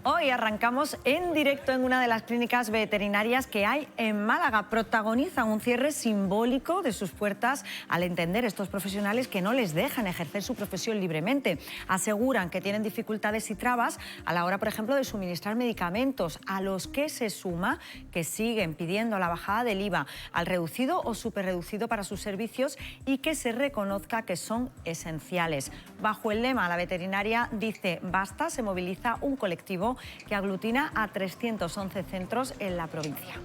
Hoy arrancamos en directo en una de las clínicas veterinarias que hay en Málaga. Protagonizan un cierre simbólico de sus puertas al entender estos profesionales que no les dejan ejercer su profesión libremente. Aseguran que tienen dificultades y trabas a la hora, por ejemplo, de suministrar medicamentos, a los que se suma que siguen pidiendo la bajada del IVA al reducido o superreducido para sus servicios y que se reconozca que son esenciales. Bajo el lema La veterinaria dice basta, se moviliza un colectivo que aglutina a 311 centros en la provincia.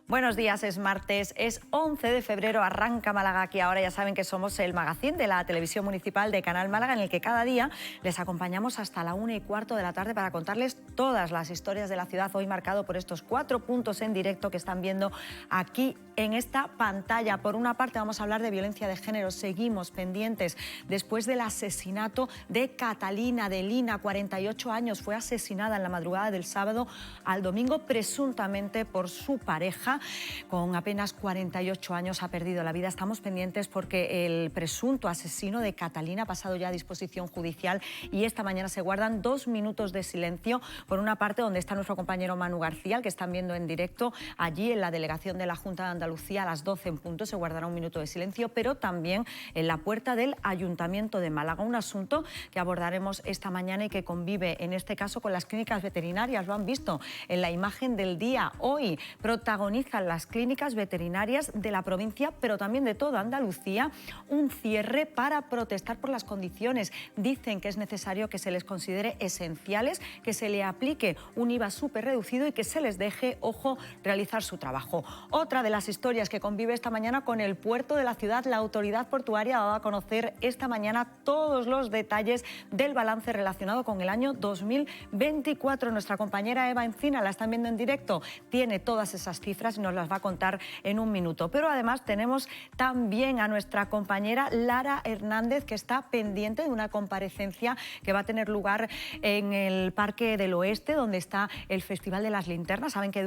Buenos días, es martes, es 11 de febrero, arranca Málaga aquí ahora. Ya saben que somos el magazín de la televisión municipal de Canal Málaga, en el que cada día les acompañamos hasta la 1:15 de la tarde para contarles todas las historias de la ciudad, hoy marcado por estos 4 puntos en directo que están viendo aquí en esta pantalla. Por una parte vamos a hablar de violencia de género, seguimos pendientes después del asesinato de Catalina de Lina, 48 años, fue asesinada en la madrugada del sábado al domingo presuntamente por su pareja. Con apenas 48 años ha perdido la vida. Estamos pendientes porque el presunto asesino de Catalina ha pasado ya a disposición judicial y esta mañana se guardan 2 minutos de silencio. Por una parte, donde está nuestro compañero Manu García, al que están viendo en directo, allí en la delegación de la Junta de Andalucía a las 12 en punto se guardará 1 minuto de silencio, pero también en la puerta del Ayuntamiento de Málaga. Un asunto que abordaremos esta mañana y que convive en este caso con las clínicas veterinarias. Lo han visto en la imagen del día. Hoy protagonizan las clínicas veterinarias de la provincia, pero también de toda Andalucía, un cierre para protestar por las condiciones. Dicen que es necesario que se les considere esenciales, que se le aplique un IVA súper reducido y que se les deje, ojo, realizar su trabajo. Otra de las historias que convive esta mañana con el puerto de la ciudad, la autoridad portuaria ha dado a conocer esta mañana todos los detalles del balance relacionado con el año 2024. Nuestra compañera Eva Encina, la están viendo en directo, tiene todas esas cifras y nos las va a contar en 1 minuto. Pero además tenemos también a nuestra compañera Lara Hernández, que está pendiente de una comparecencia que va a tener lugar en el Parque del Oeste, donde está el Festival de las Linternas. Saben que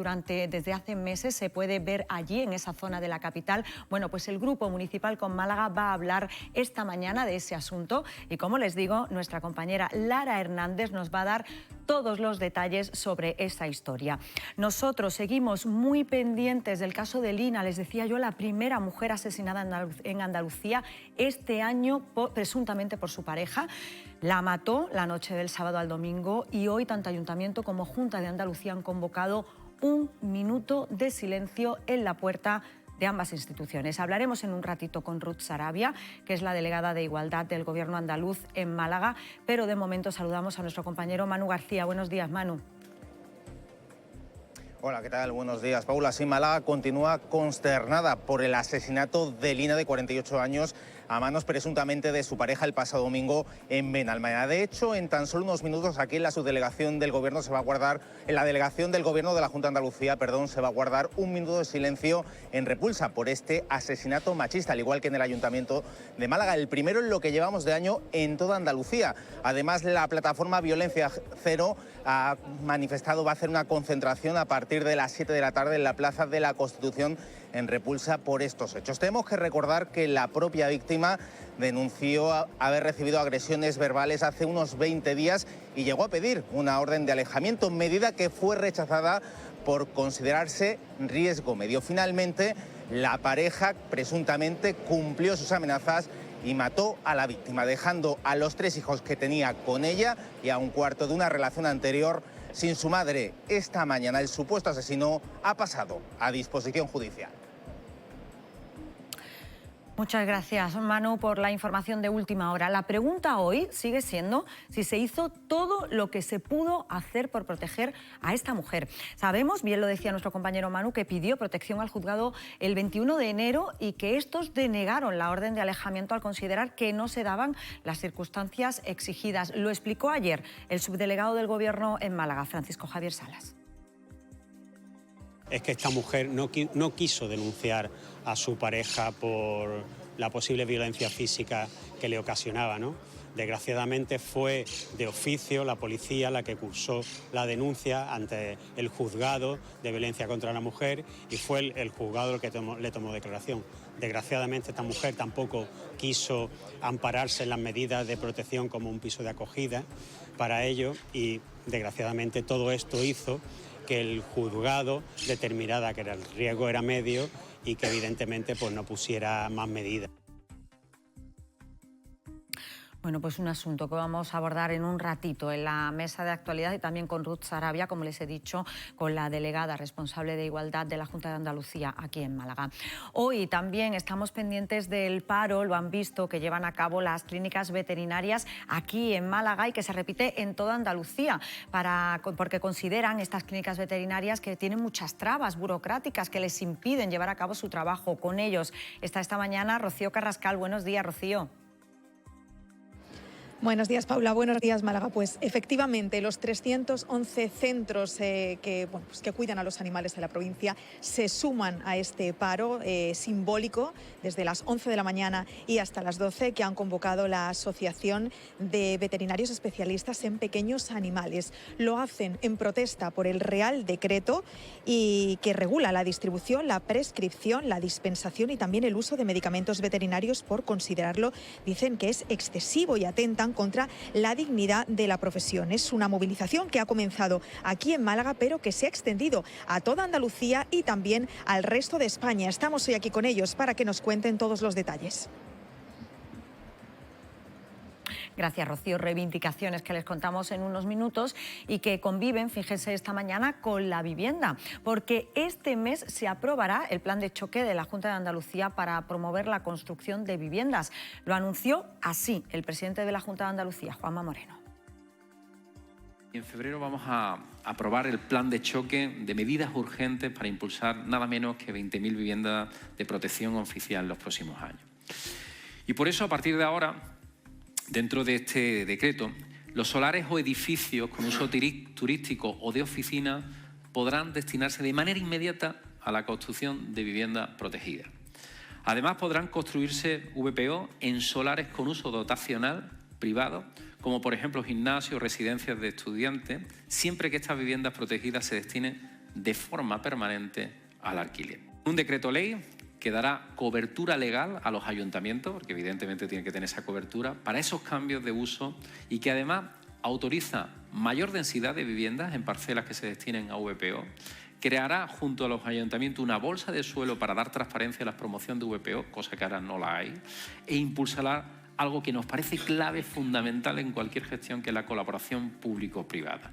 desde hace meses se puede ver allí, en esa zona de la capital. Bueno, pues el Grupo Municipal con Málaga va a hablar esta mañana de ese asunto y, como les digo, nuestra compañera Lara Hernández nos va a dar todos los detalles sobre esa historia. Nosotros seguimos muy pendientes del caso de Lina. Les decía yo, la primera mujer asesinada en Andalucía este año presuntamente por su pareja. La mató la noche del sábado al domingo y hoy tanto Ayuntamiento como Junta de Andalucía han convocado 1 minuto de silencio en la puerta de ambas instituciones. Hablaremos en un ratito con Ruth Sarabia, que es la delegada de Igualdad del Gobierno andaluz en Málaga, pero de momento saludamos a nuestro compañero Manu García. Buenos días, Manu. Hola, ¿qué tal? Buenos días, Paula. Sí, Málaga continúa consternada por el asesinato de Lina, de 48 años, a manos presuntamente de su pareja el pasado domingo en Benalmádena. De hecho, en tan solo unos minutos aquí en la subdelegación del Gobierno se va a guardar, en la delegación del Gobierno de la Junta de Andalucía, se va a guardar 1 minuto de silencio en repulsa por este asesinato machista, al igual que en el Ayuntamiento de Málaga, el primero en lo que llevamos de año en toda Andalucía. Además, la plataforma Violencia Cero ha manifestado, va a hacer una concentración a partir de las 7 de la tarde en la Plaza de la Constitución en repulsa por estos hechos. Tenemos que recordar que la propia víctima denunció haber recibido agresiones verbales hace unos 20 días y llegó a pedir una orden de alejamiento, medida que fue rechazada por considerarse riesgo medio. Finalmente, la pareja presuntamente cumplió sus amenazas y mató a la víctima, dejando a los 3 hijos que tenía con ella y a 1/4 de una relación anterior sin su madre. Esta mañana el supuesto asesino ha pasado a disposición judicial. Muchas gracias, Manu, por la información de última hora. La pregunta hoy sigue siendo si se hizo todo lo que se pudo hacer por proteger a esta mujer. Sabemos, bien lo decía nuestro compañero Manu, que pidió protección al juzgado el 21 de enero y que estos denegaron la orden de alejamiento al considerar que no se daban las circunstancias exigidas. Lo explicó ayer el subdelegado del Gobierno en Málaga, Francisco Javier Salas. Es que esta mujer no quiso denunciar a su pareja por la posible violencia física que le ocasionaba, ¿no? Desgraciadamente fue de oficio la policía la que cursó la denuncia ante el juzgado de violencia contra la mujer y fue el juzgado el que le tomó declaración. Desgraciadamente esta mujer tampoco quiso ampararse en las medidas de protección como un piso de acogida para ello y desgraciadamente todo esto hizo que el juzgado determinara que el riesgo era medio y que evidentemente pues, no pusiera más medidas. Bueno, pues un asunto que vamos a abordar en un ratito en la mesa de actualidad y también con Ruth Sarabia, como les he dicho, con la delegada responsable de Igualdad de la Junta de Andalucía aquí en Málaga. Hoy también estamos pendientes del paro, lo han visto, que llevan a cabo las clínicas veterinarias aquí en Málaga y que se repite en toda Andalucía, porque consideran estas clínicas veterinarias que tienen muchas trabas burocráticas que les impiden llevar a cabo su trabajo. Con ellos está esta mañana Rocío Carrascal. Buenos días, Rocío. Buenos días, Paula. Buenos días, Málaga. Pues efectivamente, los 311 centros que cuidan a los animales de la provincia se suman a este paro simbólico desde las 11 de la mañana y hasta las 12 que han convocado la Asociación de Veterinarios Especialistas en Pequeños Animales. Lo hacen en protesta por el Real Decreto y que regula la distribución, la prescripción, la dispensación y también el uso de medicamentos veterinarios por considerarlo, dicen, que es excesivo y atentan contra la dignidad de la profesión. Es una movilización que ha comenzado aquí en Málaga, pero que se ha extendido a toda Andalucía y también al resto de España. Estamos hoy aquí con ellos para que nos cuenten todos los detalles. Gracias, Rocío. Reivindicaciones que les contamos en unos minutos y que conviven, fíjense, esta mañana con la vivienda, porque este mes se aprobará el plan de choque de la Junta de Andalucía para promover la construcción de viviendas. Lo anunció así el presidente de la Junta de Andalucía, Juanma Moreno. En febrero vamos a aprobar el plan de choque de medidas urgentes para impulsar nada menos que 20.000 viviendas de protección oficial en los próximos años. Y por eso, a partir de ahora, dentro de este decreto, los solares o edificios con uso turístico o de oficina podrán destinarse de manera inmediata a la construcción de viviendas protegidas. Además, podrán construirse VPO en solares con uso dotacional privado, como por ejemplo gimnasios o residencias de estudiantes, siempre que estas viviendas protegidas se destinen de forma permanente al alquiler. Un decreto ley que dará cobertura legal a los ayuntamientos, porque evidentemente tienen que tener esa cobertura, para esos cambios de uso y que además autoriza mayor densidad de viviendas en parcelas que se destinen a VPO, creará junto a los ayuntamientos una bolsa de suelo para dar transparencia a la promoción de VPO, cosa que ahora no la hay, e impulsará algo que nos parece clave, fundamental en cualquier gestión, que es la colaboración público-privada.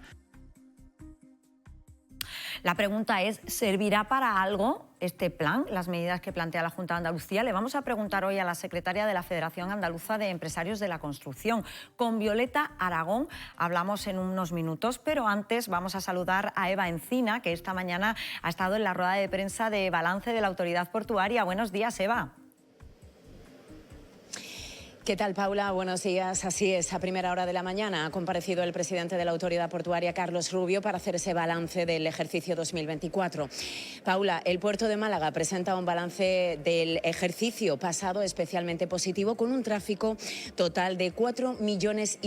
La pregunta es, ¿servirá para algo este plan, las medidas que plantea la Junta de Andalucía? Le vamos a preguntar hoy a la secretaria de la Federación Andaluza de Empresarios de la Construcción. Con Violeta Aragón hablamos en unos minutos, pero antes vamos a saludar a Eva Encina, que esta mañana ha estado en la rueda de prensa de balance de la Autoridad Portuaria. Buenos días, Eva. ¿Qué tal, Paula? Buenos días. Así es, a primera hora de la mañana ha comparecido el presidente de la Autoridad Portuaria, Carlos Rubio, para hacer ese balance del ejercicio 2024. Paula, el puerto de Málaga presenta un balance del ejercicio pasado especialmente positivo, con un tráfico total de 4,5 millones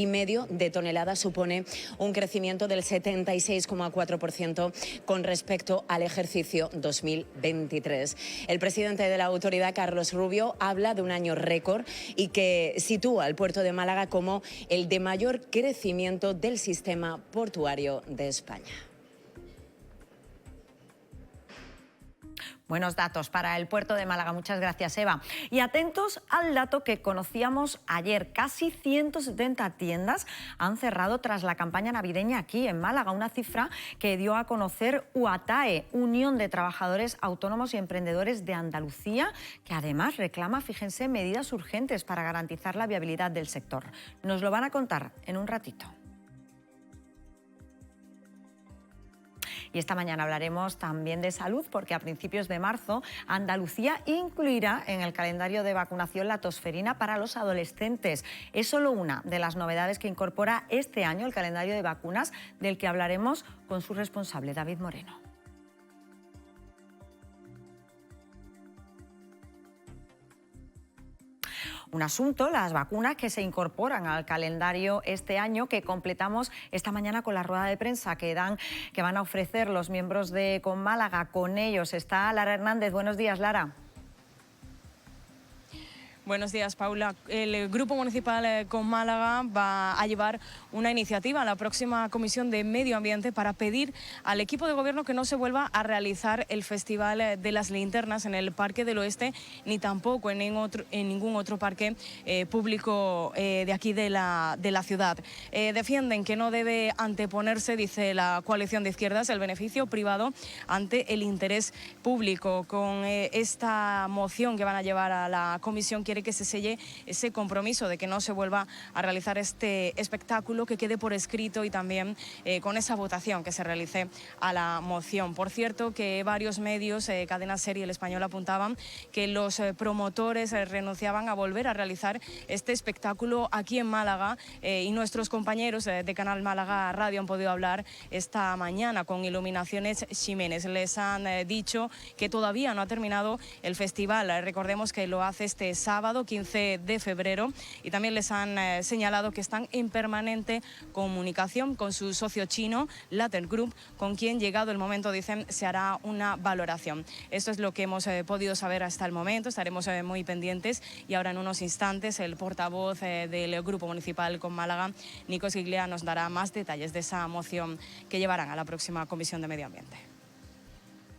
de toneladas. Supone un crecimiento del 76,4% con respecto al ejercicio 2023. El presidente de la Autoridad, Carlos Rubio, habla de un año récord y que sitúa al puerto de Málaga como el de mayor crecimiento del sistema portuario de España. Buenos datos para el puerto de Málaga. Muchas gracias, Eva. Y atentos al dato que conocíamos ayer. Casi 170 tiendas han cerrado tras la campaña navideña aquí en Málaga, una cifra que dio a conocer UATAE, Unión de Trabajadores Autónomos y Emprendedores de Andalucía, que además reclama, fíjense, medidas urgentes para garantizar la viabilidad del sector. Nos lo van a contar en un ratito. Y esta mañana hablaremos también de salud, porque a principios de marzo Andalucía incluirá en el calendario de vacunación la tosferina para los adolescentes. Es solo una de las novedades que incorpora este año el calendario de vacunas, del que hablaremos con su responsable, David Moreno. Un asunto, las vacunas que se incorporan al calendario este año, que completamos esta mañana con la rueda de prensa que van a ofrecer los miembros de Con Málaga. Con ellos está Lara Hernández. Buenos días, Lara. Buenos días, Paula. El Grupo Municipal con Málaga va a llevar una iniciativa a la próxima Comisión de Medio Ambiente para pedir al equipo de gobierno que no se vuelva a realizar el Festival de las Linternas en el Parque del Oeste, ni tampoco en ningún otro parque público de aquí de la ciudad. Defienden que no debe anteponerse, dice la coalición de izquierdas, el beneficio privado ante el interés público. Con esta moción que van a llevar a la comisión quiere que se selle ese compromiso de que no se vuelva a realizar este espectáculo, que quede por escrito y también con esa votación que se realice a la moción. Por cierto, que varios medios, Cadena Ser y El Español, apuntaban que los promotores renunciaban a volver a realizar este espectáculo aquí en Málaga y nuestros compañeros de Canal Málaga Radio han podido hablar esta mañana con Iluminaciones Ximénez. Les han dicho que todavía no ha terminado el festival. Recordemos que lo hace este sábado 15 de febrero y también les han señalado que están en permanente comunicación con su socio chino, Latter Group, con quien, llegado el momento, dicen, se hará una valoración. Esto es lo que hemos podido saber hasta el momento. Estaremos muy pendientes y ahora en unos instantes el portavoz del Grupo Municipal con Málaga, Nico Siglia, nos dará más detalles de esa moción que llevarán a la próxima Comisión de Medio Ambiente.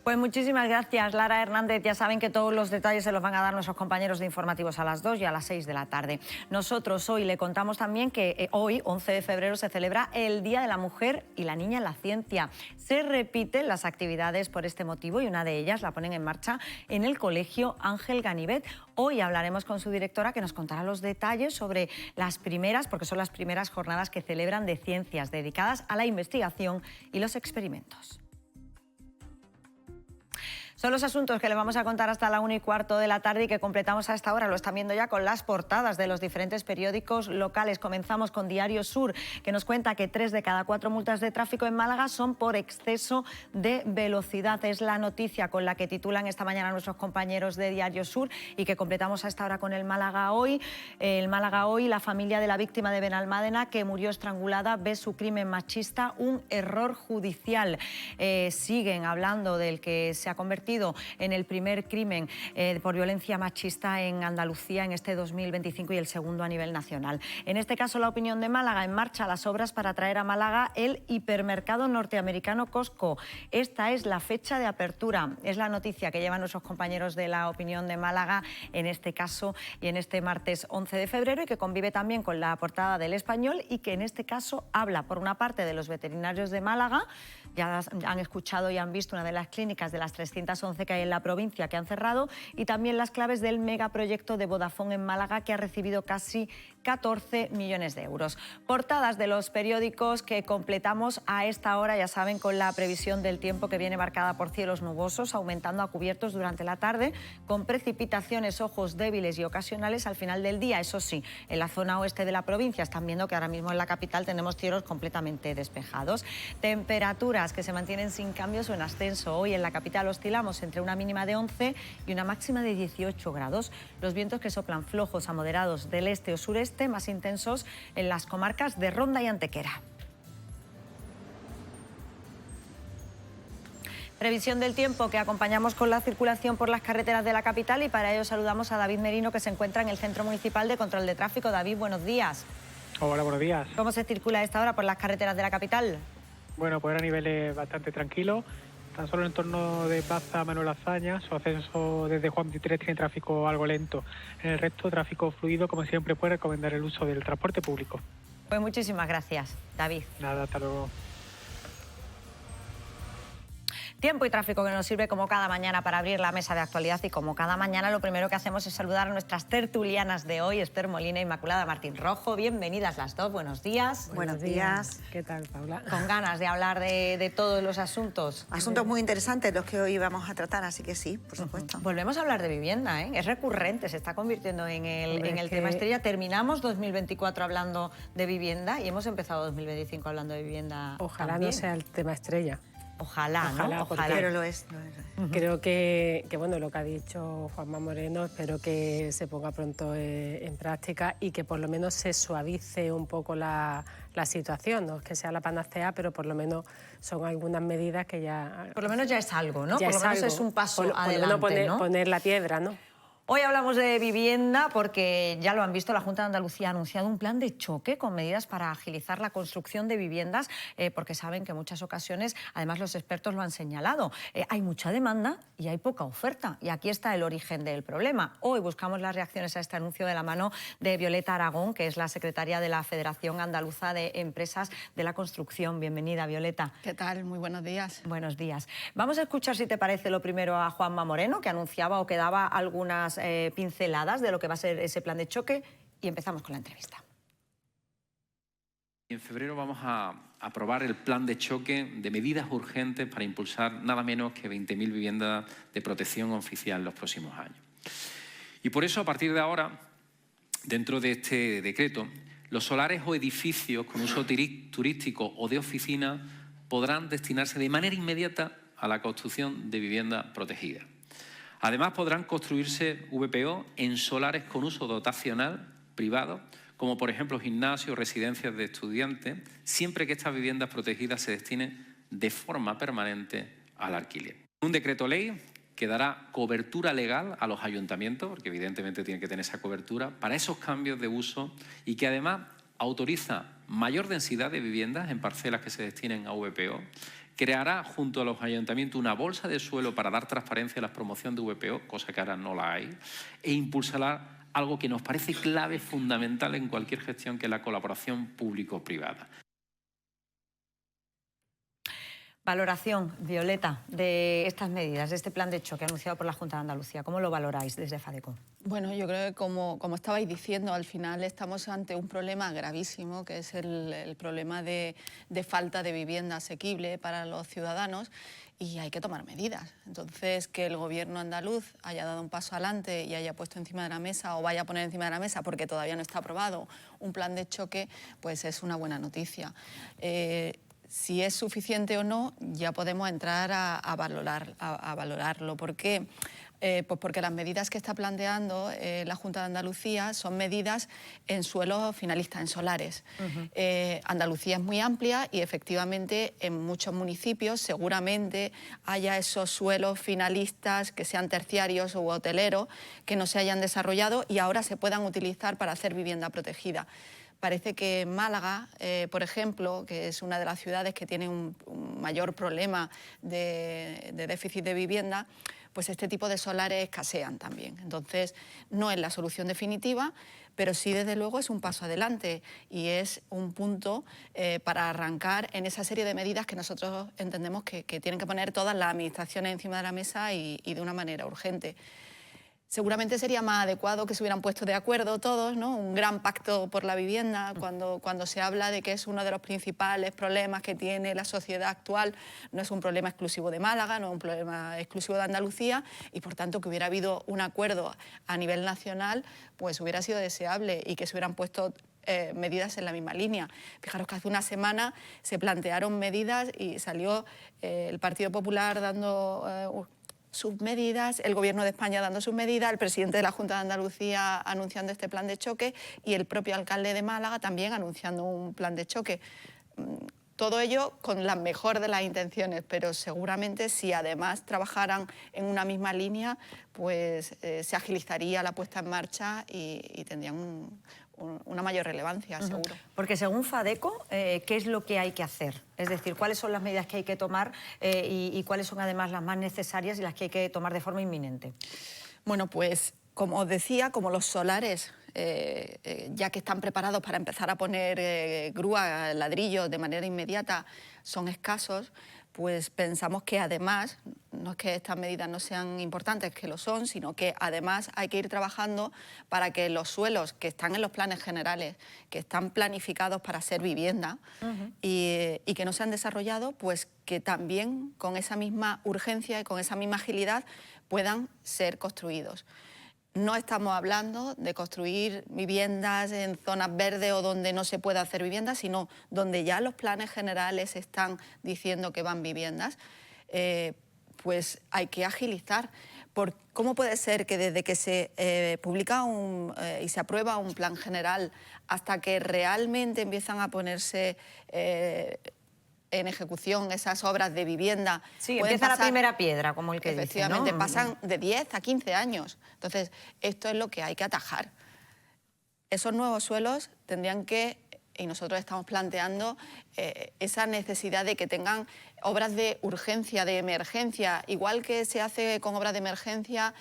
Pues muchísimas gracias, Lara Hernández. Ya saben que todos los detalles se los van a dar nuestros compañeros de informativos a las 2 y a las 6 de la tarde. Nosotros hoy le contamos también que hoy, 11 de febrero, se celebra el Día de la Mujer y la Niña en la Ciencia. Se repiten las actividades por este motivo y una de ellas la ponen en marcha en el Colegio Ángel Ganivet. Hoy hablaremos con su directora, que nos contará los detalles sobre las primeras, porque son las primeras jornadas que celebran de ciencias dedicadas a la investigación y los experimentos. Son los asuntos que les vamos a contar hasta la 1:15 de la tarde y que completamos a esta hora. Lo están viendo ya con las portadas de los diferentes periódicos locales. Comenzamos con Diario Sur, que nos cuenta que 3 de cada 4 multas de tráfico en Málaga son por exceso de velocidad. Es la noticia con la que titulan esta mañana nuestros compañeros de Diario Sur y que completamos a esta hora con el Málaga Hoy. El Málaga Hoy, la familia de la víctima de Benalmádena, que murió estrangulada, ve su crimen machista un error judicial. Siguen hablando del que se ha convertido en el primer crimen por violencia machista en Andalucía en este 2025 y el segundo a nivel nacional. En este caso, La Opinión de Málaga: en marcha las obras para traer a Málaga el hipermercado norteamericano Costco. Esta es la fecha de apertura. Es la noticia que llevan nuestros compañeros de La Opinión de Málaga en este caso y en este martes 11 de febrero y que convive también con la portada del Español y que en este caso habla, por una parte, de los veterinarios de Málaga. Ya han escuchado y han visto una de las clínicas de las 311 que hay en la provincia que han cerrado, y también las claves del megaproyecto de Vodafone en Málaga, que ha recibido casi 14 millones de euros. Portadas de los periódicos que completamos a esta hora, ya saben, con la previsión del tiempo que viene marcada por cielos nubosos, aumentando a cubiertos durante la tarde, con precipitaciones, ojos débiles y ocasionales al final del día. Eso sí, en la zona oeste de la provincia están viendo que ahora mismo en la capital tenemos cielos completamente despejados. Temperaturas que se mantienen sin cambios o en ascenso. Hoy en la capital oscilamos entre una mínima de 11 y una máxima de 18 grados. Los vientos que soplan flojos a moderados del este o sureste, más intensos en las comarcas de Ronda y Antequera. Previsión del tiempo que acompañamos con la circulación por las carreteras de la capital, y para ello saludamos a David Merino, que se encuentra en el Centro Municipal de Control de Tráfico. David, buenos días. Hola, buenos días. ¿Cómo se circula a esta hora por las carreteras de la capital? Bueno, pues a niveles bastante tranquilos. Tan solo en el entorno de Plaza Manuel Azaña, su acceso desde Juan 23 tiene tráfico algo lento. En el resto, tráfico fluido. Como siempre, puede recomendar el uso del transporte público. Pues muchísimas gracias, David. Nada, hasta luego. Tiempo y tráfico que nos sirve como cada mañana para abrir la mesa de actualidad, y como cada mañana lo primero que hacemos es saludar a nuestras tertulianas de hoy, Esther Molina e Inmaculada Martín Rojo. Bienvenidas las dos, buenos días. Buenos días. ¿Qué tal, Paula? Con ganas de hablar de todos los asuntos. Asuntos muy interesantes los que hoy vamos a tratar, así que sí, por supuesto. Volvemos a hablar de vivienda, ¿eh? Es recurrente, se está convirtiendo en el tema estrella. Terminamos 2024 hablando de vivienda y hemos empezado 2025 hablando de vivienda. Ojalá también. no sea el tema estrella. Ojalá, ¿no? Ojalá. Pero lo es. Creo que, bueno, lo que ha dicho Juanma Moreno, espero que se ponga pronto en práctica y que por lo menos se suavice un poco la situación. No es que sea la panacea, pero por lo menos son algunas medidas que ya... Por lo menos ya es algo, ¿no? Por lo menos es un paso adelante, por lo menos ¿no? poner la piedra, ¿no? Hoy hablamos de vivienda porque ya lo han visto, la Junta de Andalucía ha anunciado un plan de choque con medidas para agilizar la construcción de viviendas porque saben que en muchas ocasiones, además los expertos lo han señalado, hay mucha demanda y hay poca oferta y aquí está el origen del problema. Hoy buscamos las reacciones a este anuncio de la mano de Violeta Aragón, que es la secretaria de la Federación Andaluza de Empresas de la Construcción. Bienvenida, Violeta. ¿Qué tal? Muy buenos días. Buenos días. Vamos a escuchar, si te parece, lo primero a Juanma Moreno, que anunciaba o que daba algunas pinceladas de lo que va a ser ese plan de choque y empezamos con la entrevista. En febrero vamos a aprobar el plan de choque de medidas urgentes para impulsar nada menos que 20.000 viviendas de protección oficial en los próximos años. Y por eso, a partir de ahora, dentro de este decreto, los solares o edificios con uso turístico o de oficina podrán destinarse de manera inmediata a la construcción de vivienda protegida. Además, podrán construirse VPO en solares con uso dotacional privado, como por ejemplo gimnasios o residencias de estudiantes, siempre que estas viviendas protegidas se destinen de forma permanente al alquiler. Un decreto ley que dará cobertura legal a los ayuntamientos, porque evidentemente tienen que tener esa cobertura, para esos cambios de uso y que además autoriza mayor densidad de viviendas en parcelas que se destinen a VPO, creará junto a los ayuntamientos una bolsa de suelo para dar transparencia a la promoción de VPO, cosa que ahora no la hay, e impulsará algo que nos parece clave, fundamental en cualquier gestión, que es la colaboración público-privada. Valoración, Violeta, de estas medidas, de este plan de choque anunciado por la Junta de Andalucía. ¿Cómo lo valoráis desde FADECO? Bueno, yo creo que como estabais diciendo, al final estamos ante un problema gravísimo, que es el problema de falta de vivienda asequible para los ciudadanos, y hay que tomar medidas. Entonces, que el Gobierno andaluz haya dado un paso adelante y haya puesto encima de la mesa, o vaya a poner encima de la mesa, porque todavía no está aprobado, un plan de choque, pues es una buena noticia. Si es suficiente o no, ya podemos entrar a valorarlo. ¿Por qué? Pues porque las medidas que está planteando la Junta de Andalucía son medidas en suelos finalistas, en solares. Andalucía es muy amplia y efectivamente en muchos municipios seguramente haya esos suelos finalistas que sean terciarios u hoteleros que no se hayan desarrollado y ahora se puedan utilizar para hacer vivienda protegida. Parece que Málaga, por ejemplo, que es una de las ciudades que tiene un mayor problema de déficit de vivienda, pues este tipo de solares escasean también. Entonces, no es la solución definitiva, pero sí, desde luego, es un paso adelante y es un punto para arrancar en esa serie de medidas que nosotros entendemos que tienen que poner todas las administraciones encima de la mesa y de una manera urgente. Seguramente sería más adecuado que se hubieran puesto de acuerdo todos, ¿no? Un gran pacto por la vivienda, cuando se habla de que es uno de los principales problemas que tiene la sociedad actual. No es un problema exclusivo de Málaga, no es un problema exclusivo de Andalucía y, por tanto, que hubiera habido un acuerdo a nivel nacional, pues hubiera sido deseable y que se hubieran puesto medidas en la misma línea. Fijaros que hace una semana se plantearon medidas y salió el Partido Popular dando sus medidas, el Gobierno de España dando sus medidas, el presidente de la Junta de Andalucía anunciando este plan de choque y el propio alcalde de Málaga también anunciando un plan de choque. Todo ello con la mejor de las intenciones, pero seguramente si además trabajaran en una misma línea, pues se agilizaría la puesta en marcha y tendrían una mayor relevancia, seguro. Porque según FADECO, ¿qué es lo que hay que hacer? Es decir, ¿cuáles son las medidas que hay que tomar y cuáles son además las más necesarias y las que hay que tomar de forma inminente? Bueno, pues como os decía, como los solares, ya que están preparados para empezar a poner grúa, ladrillos de manera inmediata, son escasos, pues pensamos que además, no es que estas medidas no sean importantes, que lo son, sino que además hay que ir trabajando para que los suelos que están en los planes generales, que están planificados para ser vivienda y que no se han desarrollado, pues que también con esa misma urgencia y con esa misma agilidad puedan ser construidos. No estamos hablando de construir viviendas en zonas verdes o donde no se pueda hacer viviendas, sino donde ya los planes generales están diciendo que van viviendas, pues hay que agilizar. ¿Cómo puede ser que desde que se publica y se aprueba un plan general hasta que realmente empiezan a ponerse en ejecución esas obras de vivienda. Sí, empieza la primera piedra, como el que efectivamente, dice, ¿no? pasan de 10 a 15 años. Entonces, esto es lo que hay que atajar. Esos nuevos suelos tendrían que, y nosotros estamos planteando esa necesidad de que tengan obras de urgencia, de emergencia, igual que se hace con obras de emergencia,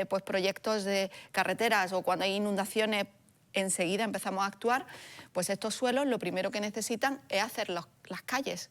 pues proyectos de carreteras o cuando hay inundaciones, enseguida empezamos a actuar, pues estos suelos lo primero que necesitan es hacer las calles,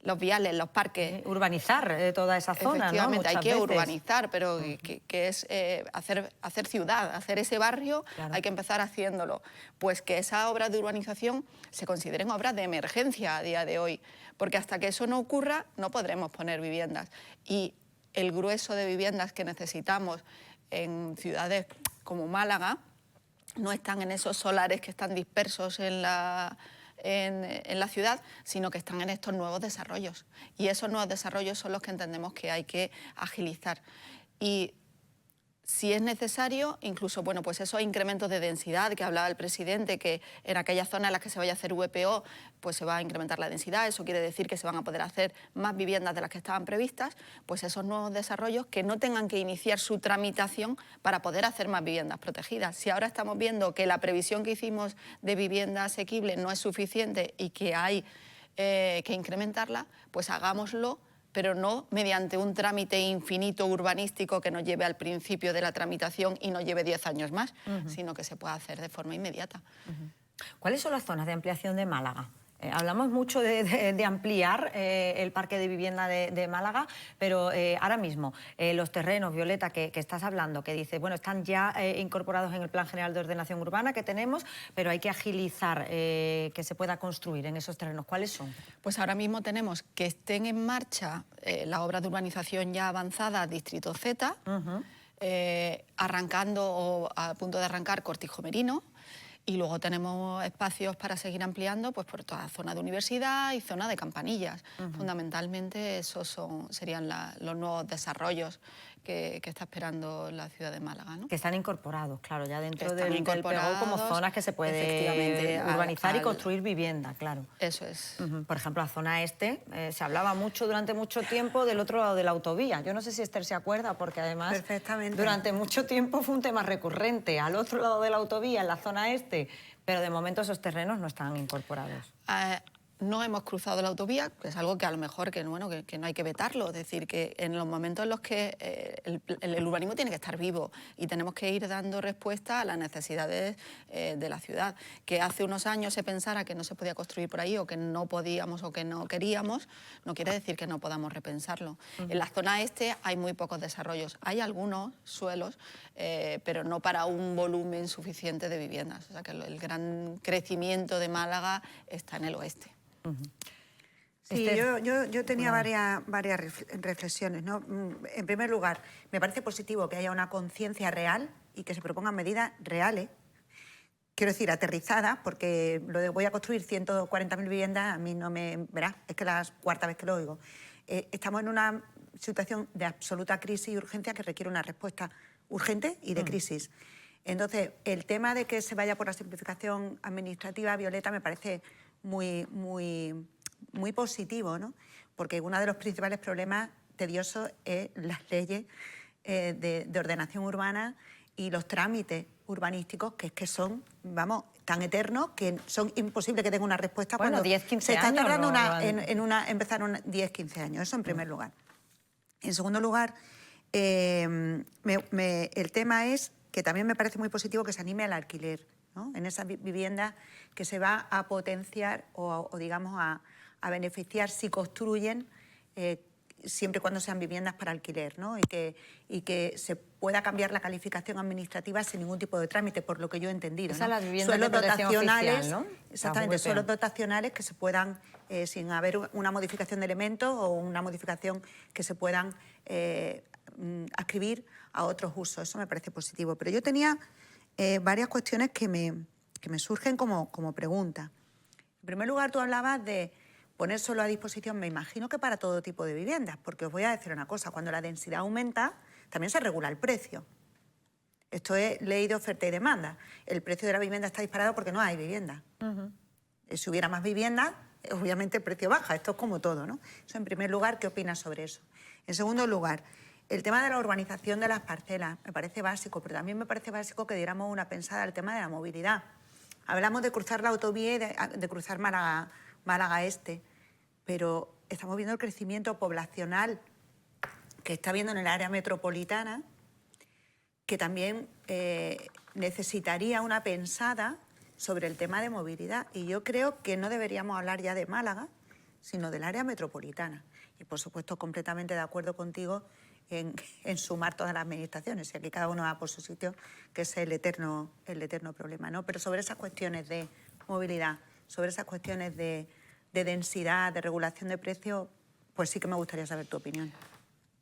los viales, los parques. Urbanizar toda esa zona, efectivamente, ¿no? hay que veces. urbanizar, pero que es hacer ciudad, hacer ese barrio, claro. Hay que empezar haciéndolo. Pues que esas obras de urbanización se consideren obras de emergencia a día de hoy, porque hasta que eso no ocurra no podremos poner viviendas. Y el grueso de viviendas que necesitamos en ciudades como Málaga no están en esos solares que están dispersos en la ciudad, sino que están en estos nuevos desarrollos. Y esos nuevos desarrollos son los que entendemos que hay que agilizar. Y si es necesario, incluso, bueno, pues esos incrementos de densidad que hablaba el presidente, que en aquellas zonas en las que se vaya a hacer VPO, pues se va a incrementar la densidad, eso quiere decir que se van a poder hacer más viviendas de las que estaban previstas, pues esos nuevos desarrollos que no tengan que iniciar su tramitación para poder hacer más viviendas protegidas. Si ahora estamos viendo que la previsión que hicimos de vivienda asequible no es suficiente y que hay que incrementarla, pues hagámoslo, pero no mediante un trámite infinito urbanístico que nos lleve al principio de la tramitación y nos lleve 10 años más, sino que se pueda hacer de forma inmediata. ¿Cuáles son las zonas de ampliación de Málaga? Hablamos mucho de ampliar el parque de vivienda de Málaga, pero ahora mismo los terrenos, Violeta, que estás hablando, que dices, bueno, están ya incorporados en el Plan General de Ordenación Urbana que tenemos, pero hay que agilizar que se pueda construir en esos terrenos. ¿Cuáles son? Pues ahora mismo tenemos que estén en marcha las obras de urbanización ya avanzadas, Distrito Z, arrancando o a punto de arrancar Cortijo Merino. Y luego tenemos espacios para seguir ampliando pues, por toda la zona de universidad y zona de Campanillas. Fundamentalmente esos serían los nuevos desarrollos que está esperando la ciudad de Málaga, ¿no? Que están incorporados, claro, ya dentro del PEO como zonas que se puede urbanizar y construir vivienda, claro. Eso es. Por ejemplo, la zona este, se hablaba mucho durante mucho tiempo del otro lado de la autovía. Yo no sé si Esther se acuerda, porque además durante mucho tiempo fue un tema recurrente, al otro lado de la autovía, en la zona este, pero de momento esos terrenos no están incorporados. No hemos cruzado la autovía, que es algo que a lo mejor que no hay que vetarlo. Es decir, que en los momentos en los que el urbanismo tiene que estar vivo y tenemos que ir dando respuesta a las necesidades de la ciudad. Que hace unos años se pensara que no se podía construir por ahí o que no podíamos o que no queríamos, no quiere decir que no podamos repensarlo. En la zona este hay muy pocos desarrollos. Hay algunos suelos, pero no para un volumen suficiente de viviendas. O sea que el gran crecimiento de Málaga está en el oeste. Sí, yo tenía varias reflexiones, ¿no? En primer lugar, me parece positivo que haya una conciencia real y que se propongan medidas reales, quiero decir, aterrizadas, porque lo de voy a construir 140.000 viviendas a mí no me... Verá, es que la cuarta vez que lo oigo. Estamos en una situación de absoluta crisis y urgencia que requiere una respuesta urgente y de crisis. Entonces, el tema de que se vaya por la simplificación administrativa, Violeta, me parece muy positivo, ¿no? Porque uno de los principales problemas tediosos es las leyes de ordenación urbana y los trámites urbanísticos que son, vamos, tan eternos que son imposibles que tengan una respuesta. Bueno, cuando 10, 15 se está años tardando empezar 10, 15 años. Eso en primer lugar. En segundo lugar, el tema es que también me parece muy positivo que se anime al alquiler, ¿no? En esas viviendas que se va a potenciar o digamos, a beneficiar si construyen, siempre y cuando sean viviendas para alquiler, ¿no? Y que se pueda cambiar la calificación administrativa sin ningún tipo de trámite, por lo que yo he entendido, Esas ¿no? las viviendas de protección oficial, ¿no? Exactamente, suelos dotacionales que se puedan, sin haber una modificación de elementos o una modificación que se puedan adscribir a otros usos. Eso me parece positivo. Pero yo tenía varias cuestiones que me surgen como pregunta. En primer lugar, tú hablabas de poner solo a disposición, me imagino que para todo tipo de viviendas, porque os voy a decir una cosa, cuando la densidad aumenta, también se regula el precio. Esto es ley de oferta y demanda. El precio de la vivienda está disparado porque no hay vivienda. Si hubiera más viviendas, obviamente el precio baja, esto es como todo, ¿no? Eso en primer lugar, ¿qué opinas sobre eso? En segundo lugar, el tema de la urbanización de las parcelas me parece básico, pero también me parece básico que diéramos una pensada al tema de la movilidad. Hablamos de cruzar la autovía y de cruzar Málaga Este, pero estamos viendo el crecimiento poblacional que está viendo en el área metropolitana, que también necesitaría una pensada sobre el tema de movilidad. Y yo creo que no deberíamos hablar ya de Málaga, sino del área metropolitana. Y, por supuesto, completamente de acuerdo contigo en sumar todas las administraciones, y aquí cada uno va por su sitio, que es el eterno problema, ¿no? Pero sobre esas cuestiones de movilidad, sobre esas cuestiones de densidad, de regulación de precios, pues sí que me gustaría saber tu opinión.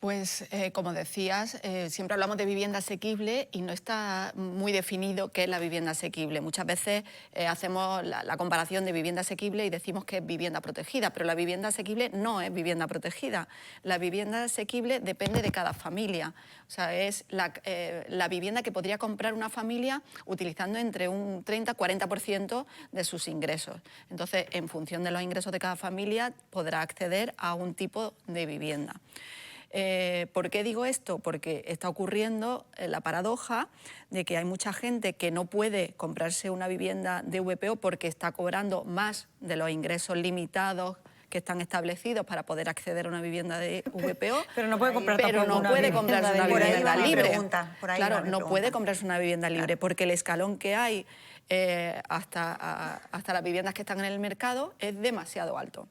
Pues, como decías, siempre hablamos de vivienda asequible y no está muy definido qué es la vivienda asequible. Muchas veces hacemos la comparación de vivienda asequible y decimos que es vivienda protegida, pero la vivienda asequible no es vivienda protegida. La vivienda asequible depende de cada familia. O sea, es la vivienda que podría comprar una familia utilizando entre un 30-40% de sus ingresos. Entonces, en función de los ingresos de cada familia, podrá acceder a un tipo de vivienda. ¿Por qué digo esto? Porque está ocurriendo la paradoja de que hay mucha gente que no puede comprarse una vivienda de VPO porque está cobrando más de los ingresos limitados que están establecidos para poder acceder a una vivienda de VPO, pero no puede comprar comprarse una vivienda libre. Claro, no puede comprarse una vivienda libre porque el escalón que hay hasta las viviendas que están en el mercado es demasiado alto.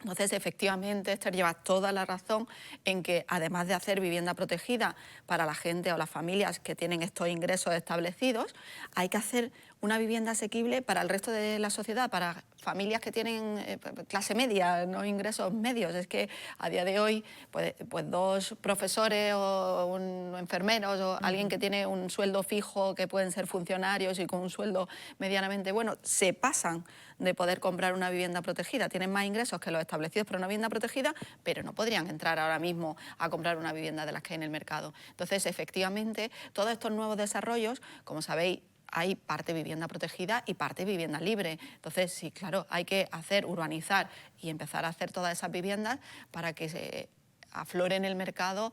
Entonces, efectivamente, Esther, lleva toda la razón en que, además de hacer vivienda protegida para la gente o las familias que tienen estos ingresos establecidos, hay que hacer una vivienda asequible para el resto de la sociedad, para familias que tienen clase media, no ingresos medios. Es que a día de hoy, pues dos profesores o enfermeros o alguien que tiene un sueldo fijo, que pueden ser funcionarios y con un sueldo medianamente bueno, se pasan de poder comprar una vivienda protegida. Tienen más ingresos que los establecidos para una vivienda protegida, pero no podrían entrar ahora mismo a comprar una vivienda de las que hay en el mercado. Entonces, efectivamente, todos estos nuevos desarrollos, como sabéis, hay parte vivienda protegida y parte vivienda libre. Entonces, sí, claro, hay que urbanizar y empezar a hacer todas esas viviendas para que se aflore en el mercado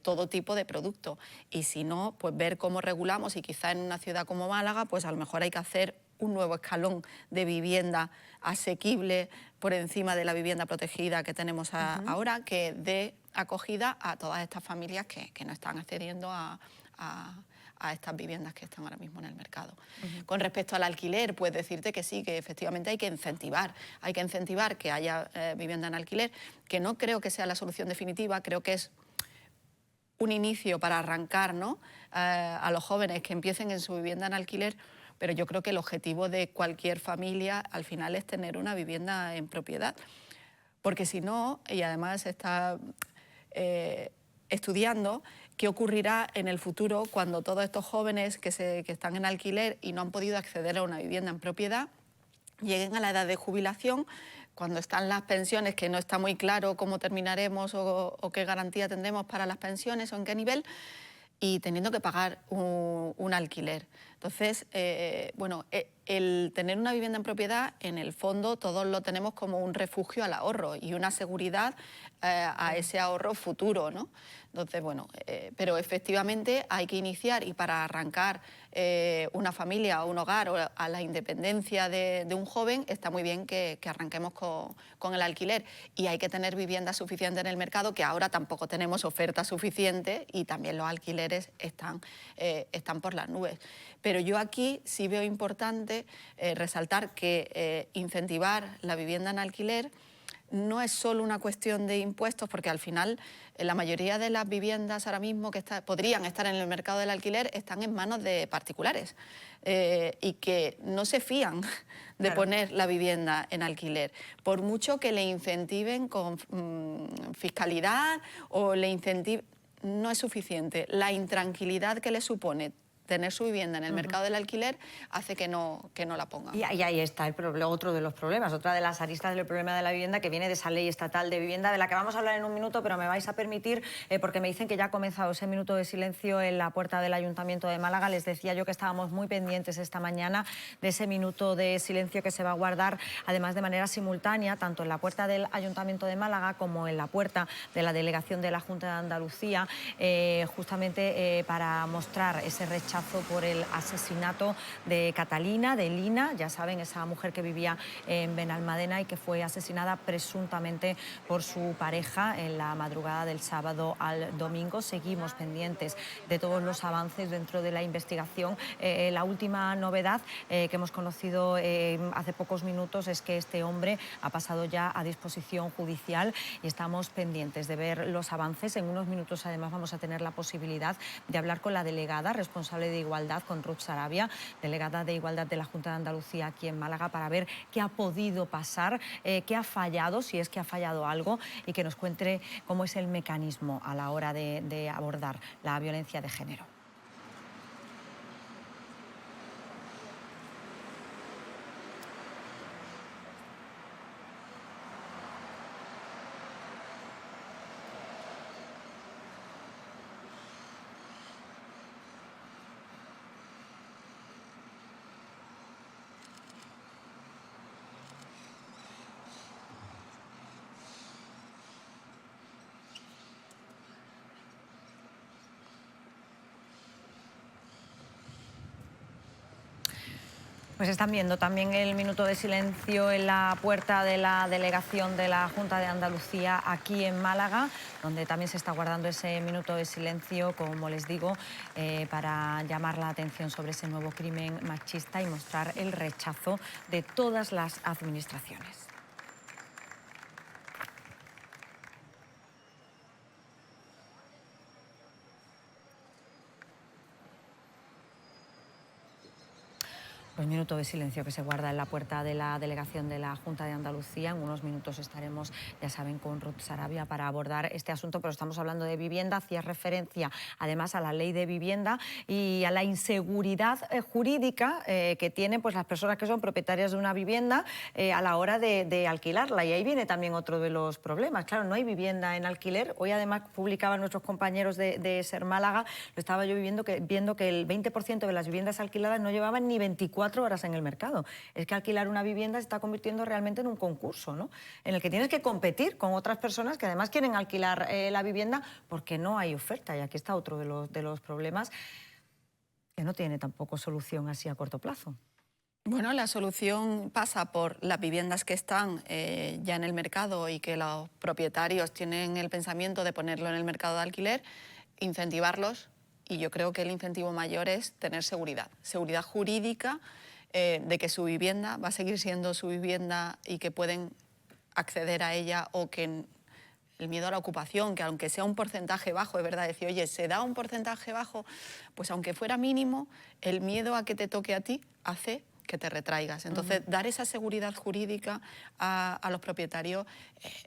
todo tipo de producto. Y si no, pues ver cómo regulamos, y quizá en una ciudad como Málaga, pues a lo mejor hay que hacer un nuevo escalón de vivienda asequible por encima de la vivienda protegida que tenemos ahora, que dé acogida a todas estas familias que no están accediendo a estas viviendas que están ahora mismo en el mercado. Con respecto al alquiler, pues decirte que sí, que efectivamente hay que incentivar que haya vivienda en alquiler, que no creo que sea la solución definitiva, creo que es un inicio para arrancar, ¿no?, a los jóvenes que empiecen en su vivienda en alquiler, pero yo creo que el objetivo de cualquier familia al final es tener una vivienda en propiedad, porque si no, y además está estudiando qué ocurrirá en el futuro cuando todos estos jóvenes que están en alquiler y no han podido acceder a una vivienda en propiedad lleguen a la edad de jubilación, cuando están las pensiones, que no está muy claro cómo terminaremos o qué garantía tendremos para las pensiones o en qué nivel, y teniendo que pagar un alquiler. Entonces, bueno, el tener una vivienda en propiedad, en el fondo, todos lo tenemos como un refugio al ahorro y una seguridad a ese ahorro futuro, ¿no? Entonces, bueno, pero efectivamente hay que iniciar, y para arrancar una familia o un hogar o a la independencia de un joven, está muy bien que arranquemos con el alquiler, y hay que tener vivienda suficiente en el mercado, que ahora tampoco tenemos oferta suficiente y también los alquileres están por las nubes. Pero yo aquí sí veo importante resaltar que incentivar la vivienda en alquiler no es solo una cuestión de impuestos, porque al final la mayoría de las viviendas ahora mismo que podrían estar en el mercado del alquiler están en manos de particulares y que no se fían de poner la vivienda en alquiler, por mucho que le incentiven con fiscalidad o le incentiven, no es suficiente. La intranquilidad que le supone tener su vivienda en el mercado del alquiler hace que no la pongan. Y ahí está otro de los problemas, otra de las aristas del problema de la vivienda que viene de esa ley estatal de vivienda de la que vamos a hablar en un minuto, pero me vais a permitir, porque me dicen que ya ha comenzado ese minuto de silencio en la puerta del Ayuntamiento de Málaga. Les decía yo que estábamos muy pendientes esta mañana de ese minuto de silencio que se va a guardar, además de manera simultánea, tanto en la puerta del Ayuntamiento de Málaga como en la puerta de la delegación de la Junta de Andalucía, justamente para mostrar ese rechazo por el asesinato de Catalina, de Lina, ya saben, esa mujer que vivía en Benalmádena y que fue asesinada presuntamente por su pareja en la madrugada del sábado al domingo. Seguimos pendientes de todos los avances dentro de la investigación. La última novedad que hemos conocido hace pocos minutos es que este hombre ha pasado ya a disposición judicial y estamos pendientes de ver los avances. En unos minutos además vamos a tener la posibilidad de hablar con la delegada responsable de Igualdad, con Ruth Sarabia, delegada de Igualdad de la Junta de Andalucía aquí en Málaga, para ver qué ha podido pasar, qué ha fallado, si es que ha fallado algo, y que nos cuente cómo es el mecanismo a la hora de abordar la violencia de género. Pues están viendo también el minuto de silencio en la puerta de la delegación de la Junta de Andalucía aquí en Málaga, donde también se está guardando ese minuto de silencio, como les digo, para llamar la atención sobre ese nuevo crimen machista y mostrar el rechazo de todas las administraciones. Pues minuto de silencio que se guarda en la puerta de la delegación de la Junta de Andalucía. En unos minutos estaremos, ya saben, con Ruth Sarabia para abordar este asunto, pero estamos hablando de vivienda. Hacía referencia además a la ley de vivienda y a la inseguridad jurídica que tienen pues las personas que son propietarias de una vivienda a la hora de alquilarla. Y ahí viene también otro de los problemas. Claro, no hay vivienda en alquiler. Hoy además publicaban nuestros compañeros de Ser Málaga, lo estaba yo viendo que el 20% de las viviendas alquiladas no llevaban ni 24 horas en el mercado. Es que alquilar una vivienda se está convirtiendo realmente en un concurso, ¿no? En el que tienes que competir con otras personas que además quieren alquilar la vivienda porque no hay oferta. Y aquí está otro de los problemas que no tiene tampoco solución así a corto plazo. Bueno, la solución pasa por las viviendas que están ya en el mercado y que los propietarios tienen el pensamiento de ponerlo en el mercado de alquiler, incentivarlos. Y yo creo que el incentivo mayor es tener seguridad jurídica de que su vivienda va a seguir siendo su vivienda y que pueden acceder a ella, o que el miedo a la ocupación, que aunque sea un porcentaje bajo, es verdad, decir, oye, se da un porcentaje bajo, pues aunque fuera mínimo, el miedo a que te toque a ti hace que te retraigas. Entonces, dar esa seguridad jurídica a los propietarios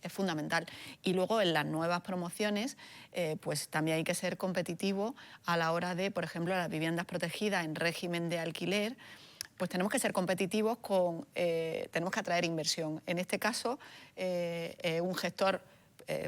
es fundamental. Y luego, en las nuevas promociones, pues también hay que ser competitivo a la hora de, por ejemplo, las viviendas protegidas en régimen de alquiler, pues tenemos que ser competitivos tenemos que atraer inversión. En este caso, un gestor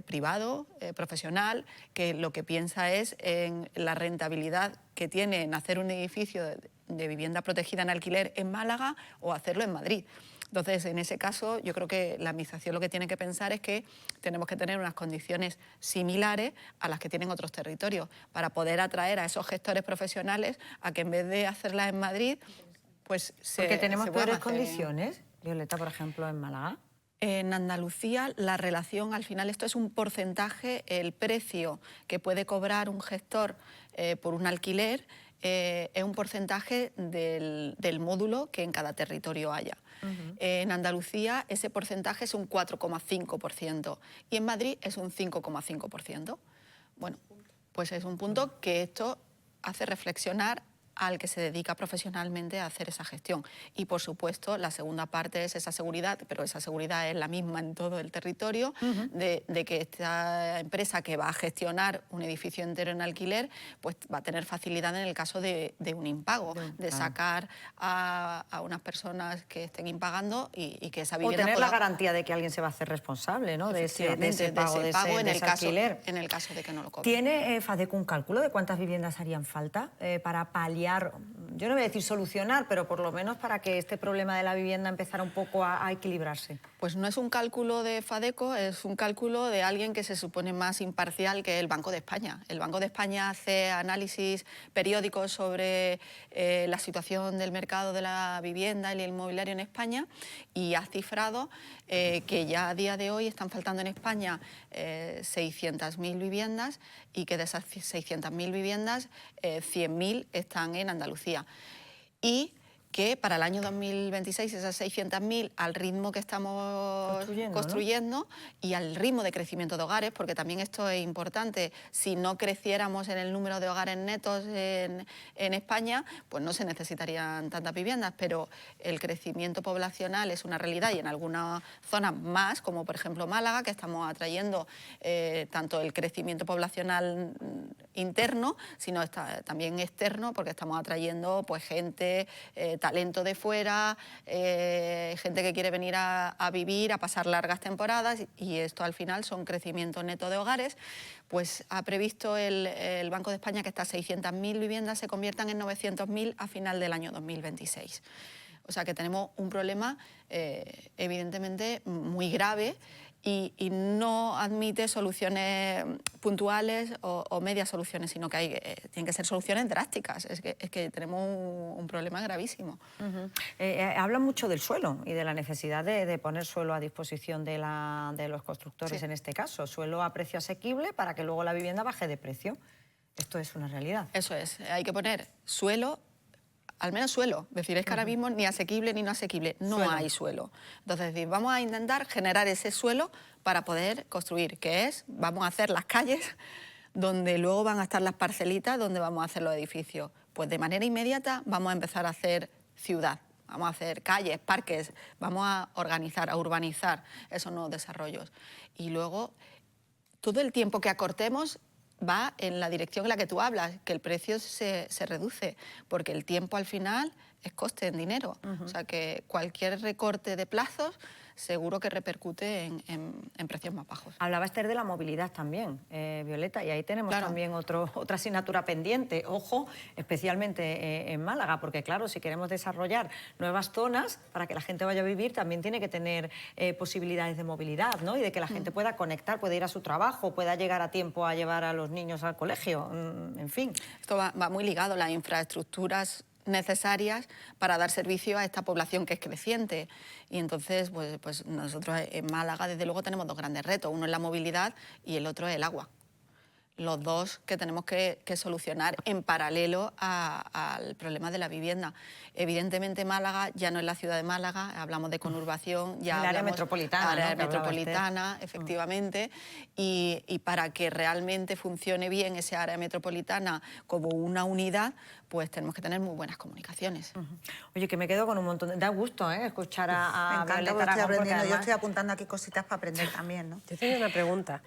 privado, profesional, que lo que piensa es en la rentabilidad que tiene en hacer un edificio de vivienda protegida en alquiler en Málaga o hacerlo en Madrid. Entonces, en ese caso, yo creo que la Administración lo que tiene que pensar es que tenemos que tener unas condiciones similares a las que tienen otros territorios para poder atraer a esos gestores profesionales a que en vez de hacerlas en Madrid, pues porque tenemos peores condiciones, Violeta, por ejemplo, en Málaga. En Andalucía, la relación, al final, esto es un porcentaje, el precio que puede cobrar un gestor por un alquiler es un porcentaje del módulo que en cada territorio haya. En Andalucía ese porcentaje es un 4,5% y en Madrid es un 5,5%. Bueno, pues es un punto que esto hace reflexionar al que se dedica profesionalmente a hacer esa gestión. Y, por supuesto, la segunda parte es esa seguridad, pero esa seguridad es la misma en todo el territorio, de que esta empresa que va a gestionar un edificio entero en alquiler, pues va a tener facilidad en el caso de un impago, de sacar a unas personas que estén impagando y que esa vivienda o tener pueda... la garantía de que alguien se va a hacer responsable, ¿no?, de ese pago, de ese alquiler. En el caso de que no lo cobre. ¿Tiene Fadeco un cálculo de cuántas viviendas harían falta para paliar, yo no voy a decir solucionar, pero por lo menos para que este problema de la vivienda empezara un poco a equilibrarse? Pues no es un cálculo de Fadeco, es un cálculo de alguien que se supone más imparcial, que el Banco de España. El Banco de España hace análisis periódicos sobre la situación del mercado de la vivienda y el inmobiliario en España, y ha cifrado que ya a día de hoy están faltando en España 600.000 viviendas, y que de esas 600.000 viviendas, 100.000 están en Andalucía. Y que para el año 2026 esas 600.000, al ritmo que estamos construyendo, y al ritmo de crecimiento de hogares, porque también esto es importante, si no creciéramos en el número de hogares netos en España, pues no se necesitarían tantas viviendas, pero el crecimiento poblacional es una realidad, y en algunas zonas más, como por ejemplo Málaga, que estamos atrayendo tanto el crecimiento poblacional interno, sino también externo, porque estamos atrayendo pues gente, talento de fuera, gente que quiere venir a vivir, a pasar largas temporadas, y esto al final son crecimiento neto de hogares. Pues ha previsto el Banco de España que estas 600.000 viviendas se conviertan en 900.000 a final del año 2026. O sea que tenemos un problema evidentemente muy grave, y no admite soluciones puntuales o medias soluciones, sino que tienen que ser soluciones drásticas. Es que tenemos un problema gravísimo. Hablan mucho del suelo y de la necesidad de poner suelo a disposición de los constructores, en este caso. Suelo a precio asequible para que luego la vivienda baje de precio. Esto es una realidad. Eso es. Hay que poner suelo, al menos suelo. Es decir, es que ahora mismo ni asequible ni no asequible, no hay suelo. Entonces, es decir, vamos a intentar generar ese suelo para poder construir, que es, vamos a hacer las calles donde luego van a estar las parcelitas donde vamos a hacer los edificios. Pues de manera inmediata vamos a empezar a hacer ciudad, vamos a hacer calles, parques, vamos a organizar, a urbanizar esos nuevos desarrollos. Y luego, todo el tiempo que acortemos va en la dirección en la que tú hablas, que el precio se reduce, porque el tiempo al final es coste en dinero. O sea que cualquier recorte de plazos seguro que repercute en precios más bajos. Hablaba Esther de la movilidad también, Violeta, y ahí tenemos también otra asignatura pendiente. Ojo, especialmente en Málaga, porque claro, si queremos desarrollar nuevas zonas para que la gente vaya a vivir, también tiene que tener posibilidades de movilidad, ¿no? Y de que la gente pueda conectar, pueda ir a su trabajo, pueda llegar a tiempo a llevar a los niños al colegio, en fin. Esto va muy ligado, las infraestructuras necesarias para dar servicio a esta población que es creciente. Y entonces, pues nosotros en Málaga, desde luego, tenemos dos grandes retos. Uno es la movilidad y el otro es el agua. Los dos que tenemos que solucionar en paralelo al problema de la vivienda. Evidentemente Málaga ya no es la ciudad de Málaga, hablamos de conurbación, ya el área metropolitana, área ¿no? metropolitana, efectivamente, y para que realmente funcione bien ese área metropolitana como una unidad, pues tenemos que tener muy buenas comunicaciones. Oye, que me quedo con un montón de... Da gusto, escuchar a Violeta Aragón, estoy aprendiendo. además... Yo estoy apuntando aquí cositas para aprender también, ¿no? Yo tengo una pregunta.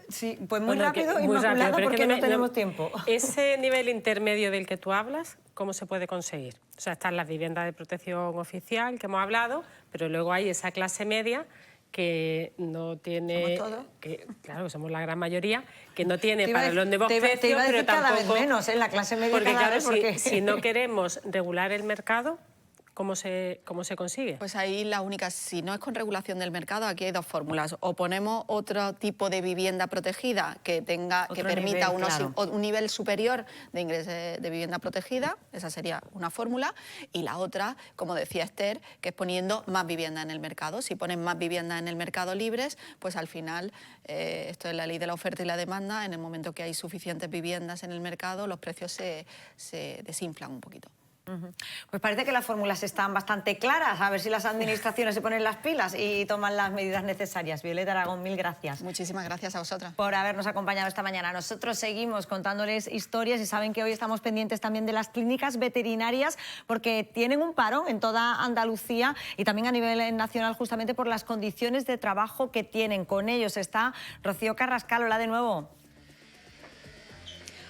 Sí, pues muy rápido, Inmaculada, porque no tenemos tiempo. Ese nivel intermedio del que tú hablas, ¿cómo se puede conseguir? O sea, están las viviendas de protección oficial que hemos hablado, pero luego hay esa clase media que no tiene... ¿Somos todos? Claro, que somos la gran mayoría, que no tiene para los nuevos precios, pero tampoco... cada vez menos, en la clase media porque, cada claro, vez, porque... si no queremos regular el mercado, ¿cómo se consigue? Pues ahí la única, si no es con regulación del mercado, aquí hay dos fórmulas. O ponemos otro tipo de vivienda protegida que permita un nivel superior de ingresos de vivienda protegida, esa sería una fórmula, y la otra, como decía Esther, que es poniendo más vivienda en el mercado. Si ponen más vivienda en el mercado libres, pues al final, esto es la ley de la oferta y la demanda, en el momento que hay suficientes viviendas en el mercado, los precios se desinflan un poquito. Pues parece que las fórmulas están bastante claras. A ver si las administraciones se ponen las pilas y toman las medidas necesarias. Violeta Aragón, mil gracias. Muchísimas gracias a vosotras por habernos acompañado esta mañana. Nosotros seguimos contándoles historias y saben que hoy estamos pendientes también de las clínicas veterinarias porque tienen un paro en toda Andalucía y también a nivel nacional justamente por las condiciones de trabajo que tienen. Con ellos está Rocío Carrascal. Hola de nuevo.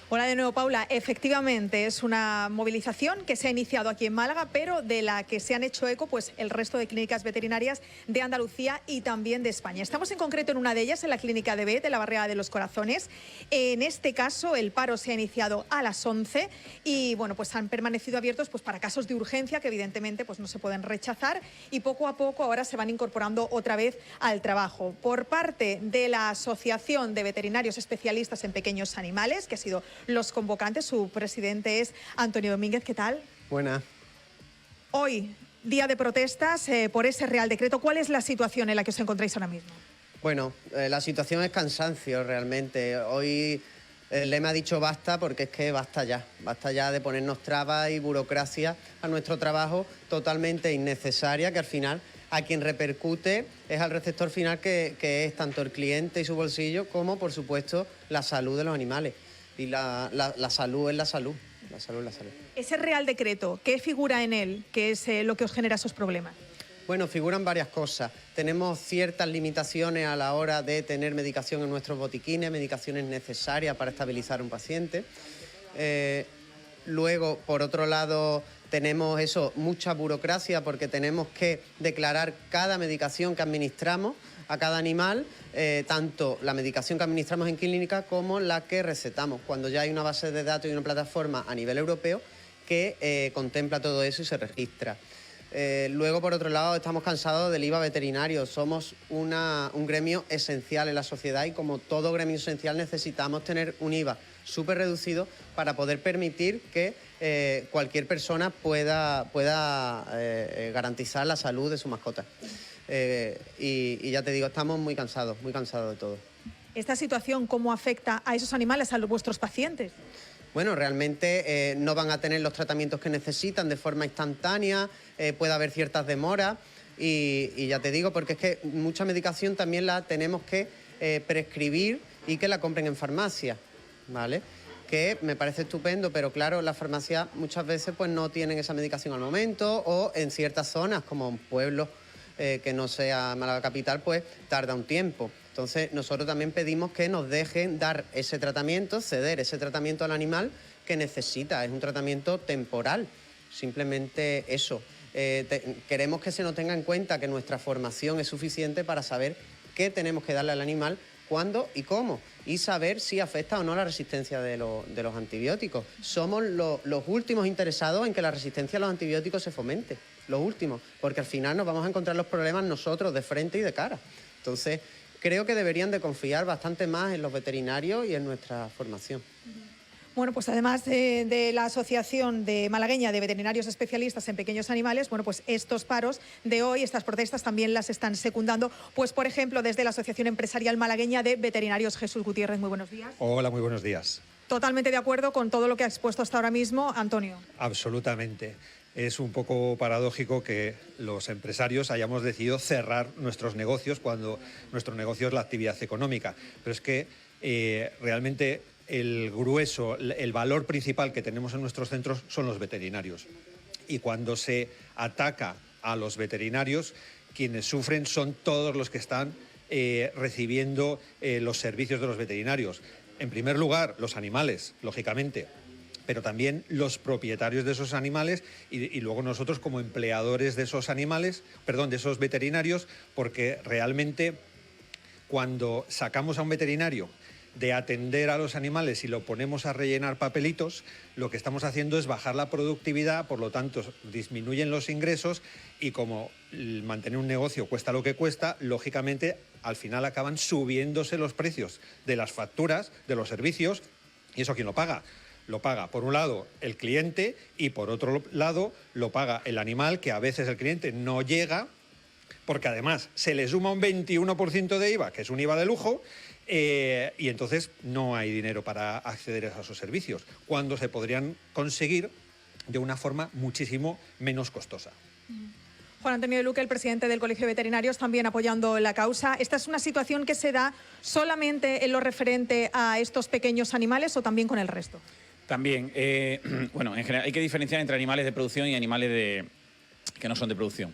Hola de nuevo, Paula. Efectivamente, es una movilización que se ha iniciado aquí en Málaga, pero de la que se han hecho eco pues, el resto de clínicas veterinarias de Andalucía y también de España. Estamos en concreto en una de ellas, en la clínica de Bet, de la Barriada de los Corazones. En este caso, el paro se ha iniciado a las 11 y bueno, pues han permanecido abiertos pues, para casos de urgencia que evidentemente pues, no se pueden rechazar y poco a poco ahora se van incorporando otra vez al trabajo. Por parte de la Asociación de Veterinarios Especialistas en Pequeños Animales, que ha sido los convocantes, su presidente es Antonio Domínguez. ¿Qué tal? Buenas. Hoy, día de protestas por ese Real Decreto. ¿Cuál es la situación en la que os encontráis ahora mismo? Bueno, la situación es cansancio realmente. Hoy el lema ha dicho basta porque es que basta ya de ponernos trabas y burocracia a nuestro trabajo totalmente innecesaria, que al final a quien repercute es al receptor final que es tanto el cliente y su bolsillo como, por supuesto, la salud de los animales. Y la salud es la salud. La salud es la salud. Ese Real Decreto, ¿qué figura en él? ¿Qué es lo que os genera esos problemas? Bueno, figuran varias cosas. Tenemos ciertas limitaciones a la hora de tener medicación en nuestros botiquines, medicaciones necesarias para estabilizar un paciente. Luego, por otro lado, tenemos mucha burocracia porque tenemos que declarar cada medicación que administramos a cada animal, tanto la medicación que administramos en clínica como la que recetamos, cuando ya hay una base de datos y una plataforma a nivel europeo que contempla todo eso y se registra. Luego, por otro lado, estamos cansados del IVA veterinario. Somos un gremio esencial en la sociedad y como todo gremio esencial necesitamos tener un IVA súper reducido para poder permitir que cualquier persona pueda garantizar la salud de su mascota. Y ya te digo, estamos muy cansados de todo. ¿Esta situación cómo afecta a esos animales, a vuestros pacientes? Bueno, realmente no van a tener los tratamientos que necesitan de forma instantánea, puede haber ciertas demoras y ya te digo, porque es que mucha medicación también la tenemos que prescribir y que la compren en farmacia, ¿vale? Que me parece estupendo, pero claro, las farmacias muchas veces pues no tienen esa medicación al momento o en ciertas zonas, como en pueblos que no sea Málaga capital, pues tarda un tiempo. Entonces, nosotros también pedimos que nos dejen dar ese tratamiento, ceder ese tratamiento al animal que necesita. Es un tratamiento temporal, simplemente eso. Queremos que se nos tenga en cuenta que nuestra formación es suficiente para saber qué tenemos que darle al animal, cuándo y cómo, y saber si afecta o no la resistencia de los antibióticos. Somos los últimos interesados en que la resistencia a los antibióticos se fomente, los últimos, porque al final nos vamos a encontrar los problemas nosotros de frente y de cara. Entonces, creo que deberían de confiar bastante más en los veterinarios y en nuestra formación. Bueno, pues además de la Asociación de Malagueña de Veterinarios Especialistas en Pequeños Animales, bueno, pues estos paros de hoy, estas protestas también las están secundando, pues por ejemplo, desde la Asociación Empresarial Malagueña de Veterinarios. Jesús Gutiérrez, muy buenos días. Hola, muy buenos días. Totalmente de acuerdo con todo lo que ha expuesto hasta ahora mismo, Antonio. Absolutamente. Es un poco paradójico que los empresarios hayamos decidido cerrar nuestros negocios cuando nuestro negocio es la actividad económica. Pero es que realmente el grueso, el valor principal que tenemos en nuestros centros son los veterinarios. Y cuando se ataca a los veterinarios, quienes sufren son todos los que están recibiendo los servicios de los veterinarios. En primer lugar, los animales, lógicamente, pero también los propietarios de esos animales y luego nosotros como empleadores de esos animales, perdón, de esos veterinarios, porque realmente cuando sacamos a un veterinario de atender a los animales y lo ponemos a rellenar papelitos, lo que estamos haciendo es bajar la productividad, por lo tanto disminuyen los ingresos y como mantener un negocio cuesta lo que cuesta, lógicamente al final acaban subiéndose los precios de las facturas, de los servicios, y ¿eso quién lo paga? Lo paga, por un lado, el cliente y, por otro lado, lo paga el animal, que a veces el cliente no llega, porque además se le suma un 21% de IVA, que es un IVA de lujo, y entonces no hay dinero para acceder a esos servicios, cuando se podrían conseguir de una forma muchísimo menos costosa. Juan Antonio de Luque, el presidente del Colegio de Veterinarios, también apoyando la causa. ¿Esta es una situación que se da solamente en lo referente a estos pequeños animales o también con el resto? También, bueno, en general hay que diferenciar entre animales de producción y animales que no son de producción.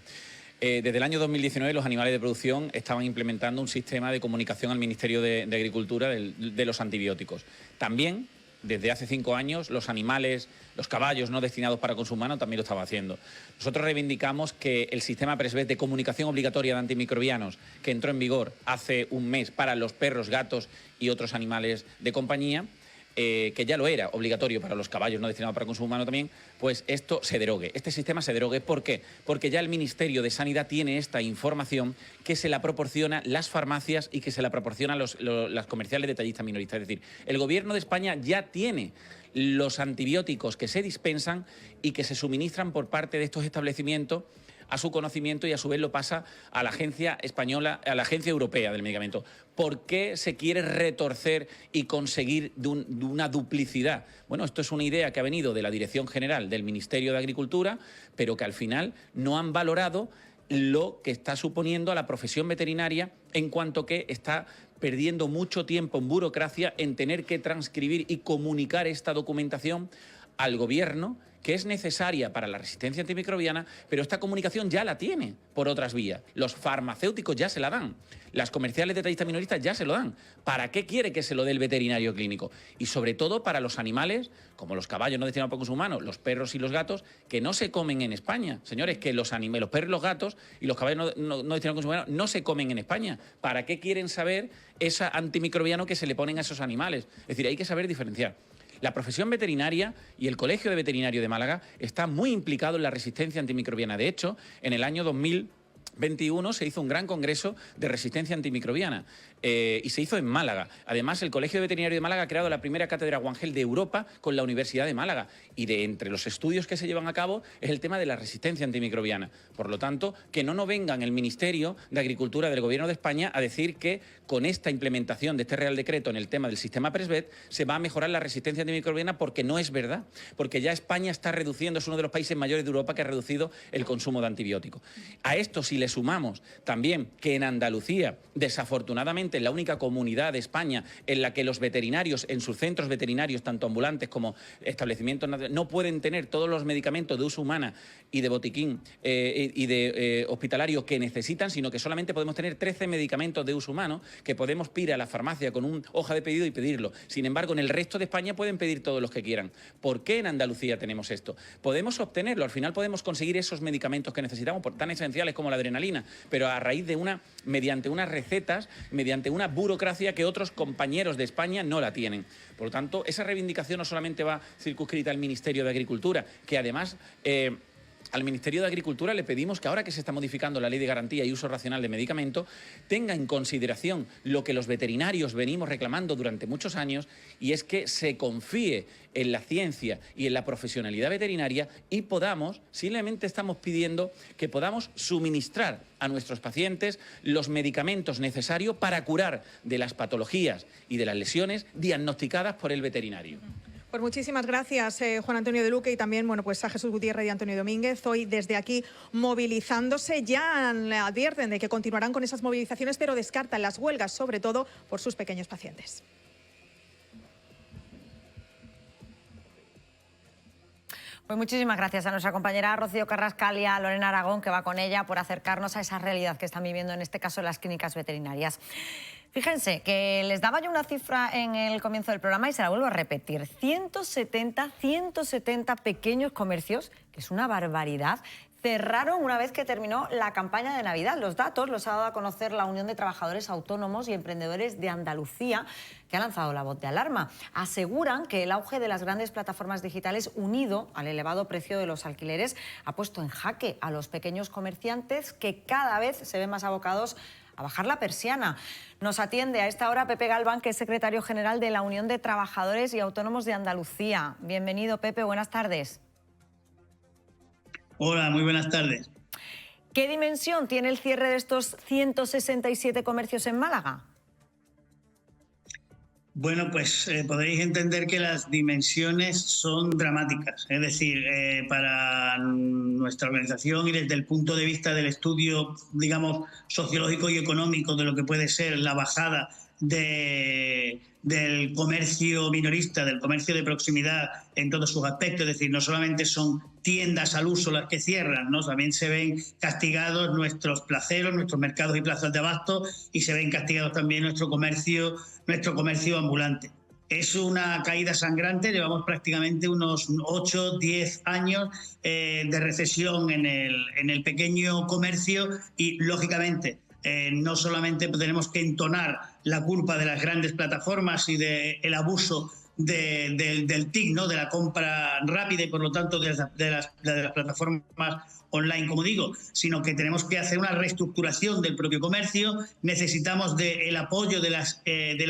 Desde el año 2019 los animales de producción estaban implementando un sistema de comunicación al Ministerio de Agricultura de los antibióticos. También, desde hace 5 años, los animales, los caballos no destinados para consumo humano también lo estaban haciendo. Nosotros reivindicamos que el sistema Presvet de comunicación obligatoria de antimicrobianos, que entró en vigor hace un mes para los perros, gatos y otros animales de compañía, que ya lo era obligatorio para los caballos no destinados para consumo humano también, pues esto se derogue. Este sistema se derogue. ¿Por qué? Porque ya el Ministerio de Sanidad tiene esta información que se la proporciona las farmacias y que se la proporcionan las comerciales detallistas minoristas. Es decir, el Gobierno de España ya tiene los antibióticos que se dispensan y que se suministran por parte de estos establecimientos a su conocimiento y a su vez lo pasa a la Agencia Española, a la Agencia Europea del Medicamento. ¿Por qué se quiere retorcer y conseguir de una duplicidad? Bueno, esto es una idea que ha venido de la Dirección General del Ministerio de Agricultura, pero que al final no han valorado lo que está suponiendo a la profesión veterinaria en cuanto que está perdiendo mucho tiempo en burocracia en tener que transcribir y comunicar esta documentación al Gobierno, que es necesaria para la resistencia antimicrobiana, pero esta comunicación ya la tiene por otras vías. Los farmacéuticos ya se la dan, las comerciales detallistas minoristas ya se lo dan. ¿Para qué quiere que se lo dé el veterinario clínico? Y sobre todo para los animales, como los caballos no destinados para consumo humano, los perros y los gatos, que no se comen en España. Señores, que los perros, los gatos y los caballos no destinados a consumo humano no se comen en España. ¿Para qué quieren saber ese antimicrobiano que se le ponen a esos animales? Es decir, hay que saber diferenciar. La profesión veterinaria y el Colegio de Veterinario de Málaga está muy implicado en la resistencia antimicrobiana. De hecho, en el año 2021 se hizo un gran congreso de resistencia antimicrobiana y se hizo en Málaga. Además, el Colegio de Veterinario de Málaga ha creado la primera cátedra Guangel de Europa con la Universidad de Málaga. Y entre los estudios que se llevan a cabo es el tema de la resistencia antimicrobiana. Por lo tanto, que no nos vengan el Ministerio de Agricultura del Gobierno de España a decir que con esta implementación de este Real Decreto en el tema del sistema Presvet se va a mejorar la resistencia antimicrobiana, porque no es verdad. Porque ya España está reduciendo, es uno de los países mayores de Europa que ha reducido el consumo de antibióticos. A esto, si le sumamos también que en Andalucía, desafortunadamente, la única comunidad de España en la que los veterinarios, en sus centros veterinarios, tanto ambulantes como establecimientos, no pueden tener todos los medicamentos de uso humana y de botiquín y de hospitalario que necesitan, sino que solamente podemos tener 13 medicamentos de uso humano que podemos ir a la farmacia con una hoja de pedido y pedirlo. Sin embargo, en el resto de España pueden pedir todos los que quieran. ¿Por qué en Andalucía tenemos esto? Podemos obtenerlo, al final podemos conseguir esos medicamentos que necesitamos, tan esenciales como la adrenalina, pero a raíz de mediante unas recetas, mediante una burocracia que otros compañeros de España no la tienen. Por lo tanto, esa reivindicación no solamente va circunscrita al Ministerio de Agricultura, que además al Ministerio de Agricultura le pedimos que ahora que se está modificando la Ley de Garantía y Uso Racional de Medicamentos, tenga en consideración lo que los veterinarios venimos reclamando durante muchos años, y es que se confíe en la ciencia y en la profesionalidad veterinaria y podamos, simplemente estamos pidiendo que podamos suministrar a nuestros pacientes los medicamentos necesarios para curar de las patologías y de las lesiones diagnosticadas por el veterinario. Pues muchísimas gracias, Juan Antonio de Luque, y también pues a Jesús Gutiérrez y Antonio Domínguez, hoy desde aquí movilizándose. Ya advierten de que continuarán con esas movilizaciones, pero descartan las huelgas, sobre todo por sus pequeños pacientes. Pues muchísimas gracias a nuestra compañera Rocío Carrascal y a Lorena Aragón, que va con ella, por acercarnos a esa realidad que están viviendo, en este caso, las clínicas veterinarias. Fíjense que les daba yo una cifra en el comienzo del programa y se la vuelvo a repetir. 170 pequeños comercios, que es una barbaridad, cerraron una vez que terminó la campaña de Navidad. Los datos los ha dado a conocer la Unión de Trabajadores Autónomos y Emprendedores de Andalucía, que ha lanzado la voz de alarma. Aseguran que el auge de las grandes plataformas digitales, unido al elevado precio de los alquileres, ha puesto en jaque a los pequeños comerciantes, que cada vez se ven más abocados a bajar la persiana. Nos atiende a esta hora Pepe Galván, que es secretario general de la Unión de Trabajadores y Autónomos de Andalucía. Bienvenido, Pepe, buenas tardes. Hola, muy buenas tardes. ¿Qué dimensión tiene el cierre de estos 167 comercios en Málaga? Bueno, pues podréis entender que las dimensiones son dramáticas. Es decir, para nuestra organización y desde el punto de vista del estudio, digamos, sociológico y económico de lo que puede ser la bajada del comercio minorista, del comercio de proximidad en todos sus aspectos. Es decir, no solamente son tiendas al uso las que cierran, ¿no? También se ven castigados nuestros placeros, nuestros mercados y plazas de abasto, y se ven castigados también nuestro comercio ambulante. Es una caída sangrante, llevamos prácticamente unos 8, 10 años de recesión en el pequeño comercio y, lógicamente, no solamente tenemos que entonar la culpa de las grandes plataformas y del abuso del TIC, ¿no? De la compra rápida y, por lo tanto, de las plataformas online, como digo, sino que tenemos que hacer una reestructuración del propio comercio. Necesitamos del apoyo de las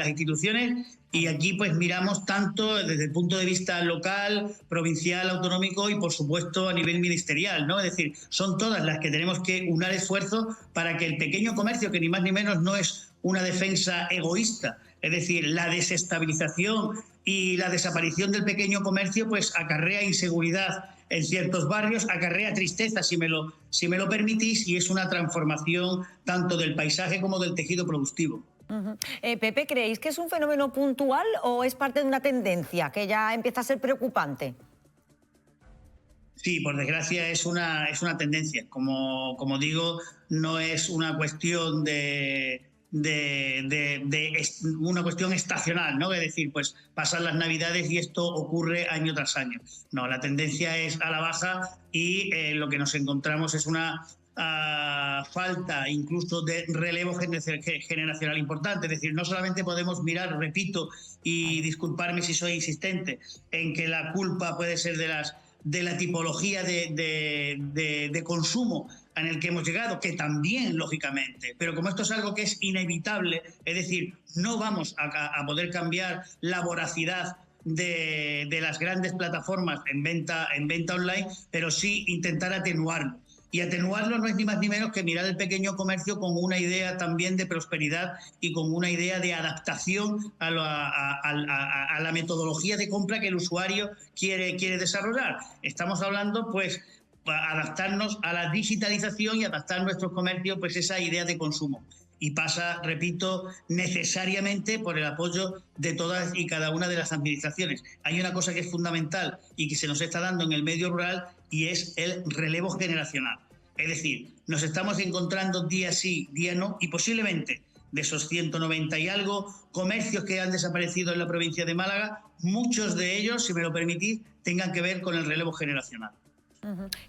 instituciones, y aquí pues miramos tanto desde el punto de vista local, provincial, autonómico y, por supuesto, a nivel ministerial, ¿no? Es decir, son todas las que tenemos que unar esfuerzos para que el pequeño comercio, que ni más ni menos no es una defensa egoísta, es decir, la desestabilización y la desaparición del pequeño comercio pues acarrea inseguridad en ciertos barrios, acarrea tristeza, si me lo permitís, y es una transformación tanto del paisaje como del tejido productivo. Pepe, ¿creéis que es un fenómeno puntual o es parte de una tendencia que ya empieza a ser preocupante? Sí, por desgracia es una tendencia. Como digo, no es una cuestión una cuestión estacional, ¿no? Es decir, pues pasan las Navidades y esto ocurre año tras año. No, la tendencia es a la baja y lo que nos encontramos es una falta incluso de relevo generacional importante. Es decir, no solamente podemos mirar, repito, y disculparme si soy insistente, en que la culpa puede ser de la tipología de consumo en el que hemos llegado, que también, lógicamente, pero como esto es algo que es inevitable, es decir, no vamos a poder cambiar la voracidad de las grandes plataformas en venta online, pero sí intentar atenuarlo. Y atenuarlo no es ni más ni menos que mirar el pequeño comercio con una idea también de prosperidad y con una idea de adaptación a la metodología de compra que el usuario quiere desarrollar. Estamos hablando, pues, adaptarnos a la digitalización y adaptar nuestro comercio, pues, a esa idea de consumo. Y pasa, repito, necesariamente por el apoyo de todas y cada una de las administraciones. Hay una cosa que es fundamental y que se nos está dando en el medio rural, y es el relevo generacional. Es decir, nos estamos encontrando día sí, día no, y posiblemente de esos 190 y algo comercios que han desaparecido en la provincia de Málaga, muchos de ellos, si me lo permitís, tengan que ver con el relevo generacional.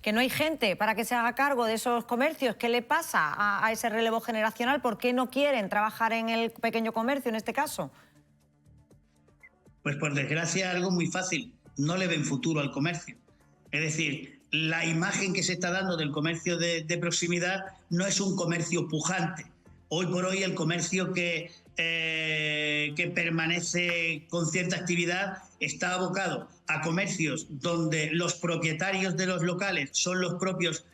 Que no hay gente para que se haga cargo de esos comercios. ¿Qué le pasa a ese relevo generacional? ¿Por qué no quieren trabajar en el pequeño comercio en este caso? Pues por desgracia algo muy fácil, no le ven futuro al comercio. Es decir, la imagen que se está dando del comercio de proximidad no es un comercio pujante. Hoy por hoy el comercio que permanece con cierta actividad está abocado a comercios donde los propietarios de los locales son los propios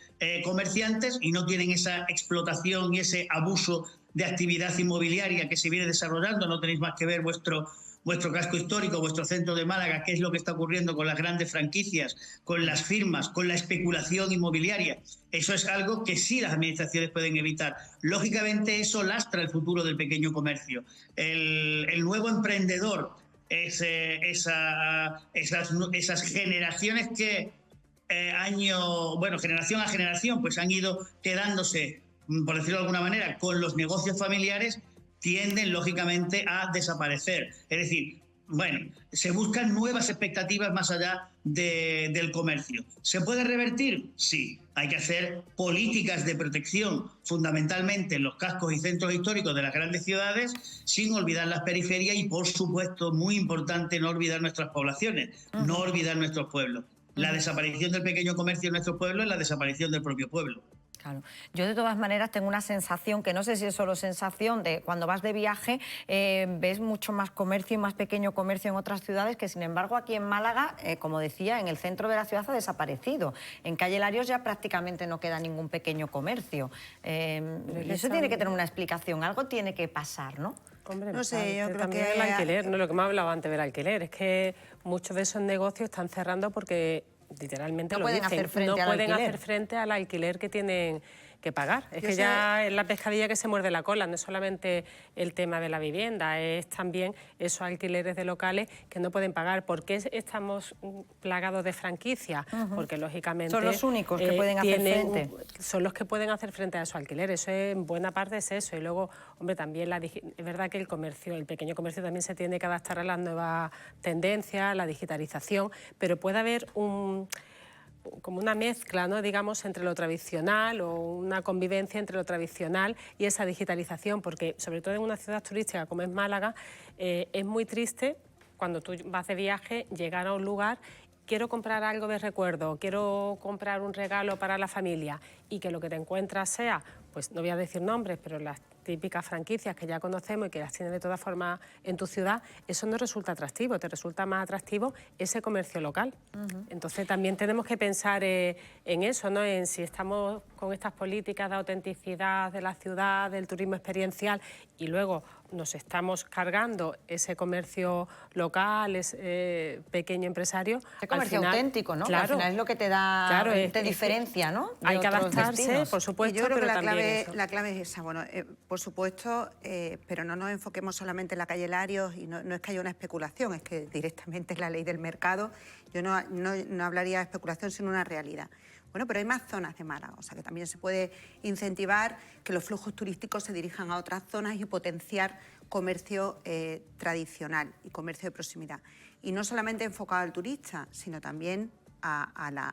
comerciantes y no tienen esa explotación y ese abuso de actividad inmobiliaria que se viene desarrollando. No tenéis más que ver vuestro casco histórico, vuestro centro de Málaga, qué es lo que está ocurriendo con las grandes franquicias, con las firmas, con la especulación inmobiliaria. Eso es algo que sí las administraciones pueden evitar. Lógicamente eso lastra el futuro del pequeño comercio. El nuevo emprendedor, esas generaciones que generación a generación, pues han ido quedándose, por decirlo de alguna manera, con los negocios familiares, tienden, lógicamente, a desaparecer. Es decir, se buscan nuevas expectativas más allá del comercio. ¿Se puede revertir? Sí. Hay que hacer políticas de protección, fundamentalmente en los cascos y centros históricos de las grandes ciudades, sin olvidar las periferias y, por supuesto, muy importante, no olvidar nuestras poblaciones, no olvidar nuestros pueblos. La desaparición del pequeño comercio en nuestros pueblos es la desaparición del propio pueblo. Claro. Yo de todas maneras tengo una sensación, que no sé si es solo sensación, de cuando vas de viaje ves mucho más comercio y más pequeño comercio en otras ciudades, que sin embargo aquí en Málaga, como decía, en el centro de la ciudad ha desaparecido. En calle Larios ya prácticamente no queda ningún pequeño comercio. Eso tiene que tener una explicación, algo tiene que pasar, ¿no? Hombre, no sé, yo creo que el alquiler, no lo que me hablaba antes del alquiler, es que muchos de esos negocios están cerrando porque literalmente no pueden hacer frente al alquiler que tienen que pagar. Es que ya es la pescadilla que se muerde la cola, no es solamente el tema de la vivienda, es también esos alquileres de locales que no pueden pagar. ¿Por qué estamos plagados de franquicias? Porque lógicamente son los únicos que pueden hacer frente. Son los que pueden hacer frente a esos alquileres, eso en buena parte es eso. Y luego, hombre, también es verdad que el pequeño comercio también se tiene que adaptar a las nuevas tendencias, la digitalización, pero puede haber como una mezcla, ¿no?, digamos, entre lo tradicional o una convivencia entre lo tradicional y esa digitalización, porque sobre todo en una ciudad turística como es Málaga, es muy triste cuando tú vas de viaje llegar a un lugar, quiero comprar algo de recuerdo, quiero comprar un regalo para la familia y que lo que te encuentras sea, pues no voy a decir nombres, pero las típicas franquicias que ya conocemos y que las tienes de todas formas en tu ciudad, eso no resulta atractivo, te resulta más atractivo ese comercio local. Entonces también tenemos que pensar en eso, ¿no?, en si estamos con estas políticas de autenticidad de la ciudad, del turismo experiencial y luego nos estamos cargando ese comercio local, ese pequeño empresario. Ese comercio auténtico, ¿no? Claro, al final es lo que te da, claro, te diferencia, ¿no? Hay que adaptarse, por supuesto, yo creo pero que la clave es esa. Bueno, por supuesto, pero no nos enfoquemos solamente en la calle Larios y no es que haya una especulación, es que directamente es la ley del mercado. Yo no hablaría de especulación, sino una realidad. Bueno, pero hay más zonas de Málaga, o sea que también se puede incentivar que los flujos turísticos se dirijan a otras zonas y potenciar comercio tradicional y comercio de proximidad. Y no solamente enfocado al turista, sino también a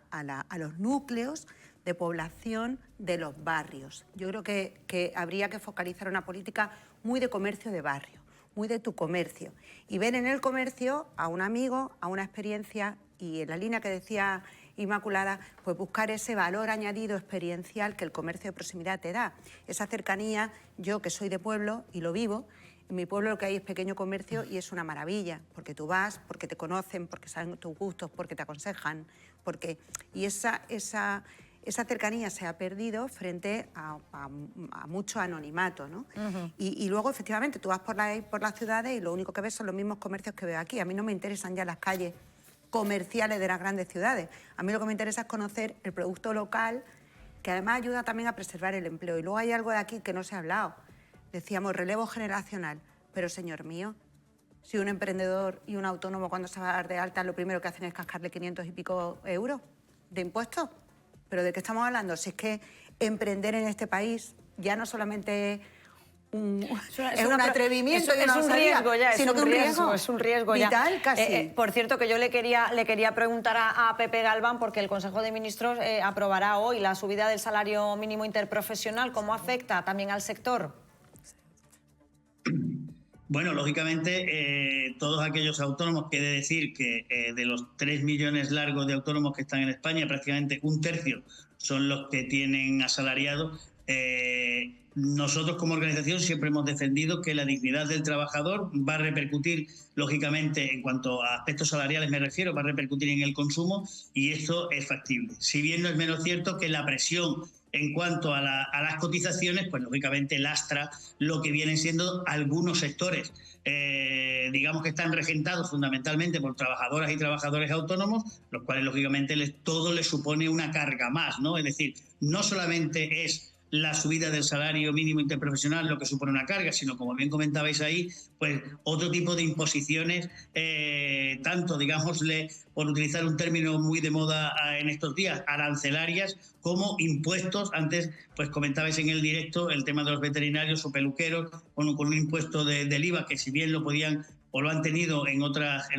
los núcleos de población de los barrios. Yo creo que habría que focalizar una política muy de comercio de barrio, muy de tu comercio, y ver en el comercio a un amigo, a una experiencia, y en la línea que decía Inmaculada, pues buscar ese valor añadido experiencial que el comercio de proximidad te da. Esa cercanía, yo que soy de pueblo y lo vivo, en mi pueblo lo que hay es pequeño comercio y es una maravilla, porque tú vas, porque te conocen, porque saben tus gustos, porque te aconsejan, y esa cercanía se ha perdido frente a mucho anonimato, ¿no? Y luego, efectivamente, tú vas por las ciudades y lo único que ves son los mismos comercios que veo aquí. A mí no me interesan ya las calles comerciales de las grandes ciudades. A mí lo que me interesa es conocer el producto local, que además ayuda también a preservar el empleo. Y luego hay algo de aquí que no se ha hablado. Decíamos relevo generacional, pero señor mío, si un emprendedor y un autónomo cuando se va a dar de alta lo primero que hacen es cascarle 500 y pico euros de impuestos. ¿Pero de qué estamos hablando? Si es que emprender en este país ya no solamente es un atrevimiento, es un riesgo ya, sino que es un riesgo ya. Vital, casi. Por cierto, que yo le quería preguntar a Pepe Galván, porque el Consejo de Ministros aprobará hoy la subida del salario mínimo interprofesional. ¿Cómo afecta también al sector? Bueno, lógicamente, todos aquellos autónomos, quiere decir que de los 3 millones largos de autónomos que están en España, prácticamente un tercio son los que tienen asalariado. Nosotros como organización siempre hemos defendido que la dignidad del trabajador va a repercutir, lógicamente, en cuanto a aspectos salariales me refiero, va a repercutir en el consumo y esto es factible. Si bien no es menos cierto que la presión en cuanto a las cotizaciones, pues lógicamente lastra lo que vienen siendo algunos sectores, digamos que están regentados fundamentalmente por trabajadoras y trabajadores autónomos, los cuales lógicamente todo les supone una carga más, ¿no? Es decir, no solamente es la subida del salario mínimo interprofesional lo que supone una carga, sino, como bien comentabais ahí, pues otro tipo de imposiciones, tanto, digámosle, por utilizar un término muy de moda en estos días, arancelarias, como impuestos. Antes, pues comentabais en el directo el tema de los veterinarios o peluqueros, con un impuesto del IVA, que si bien lo podían o lo han tenido en otras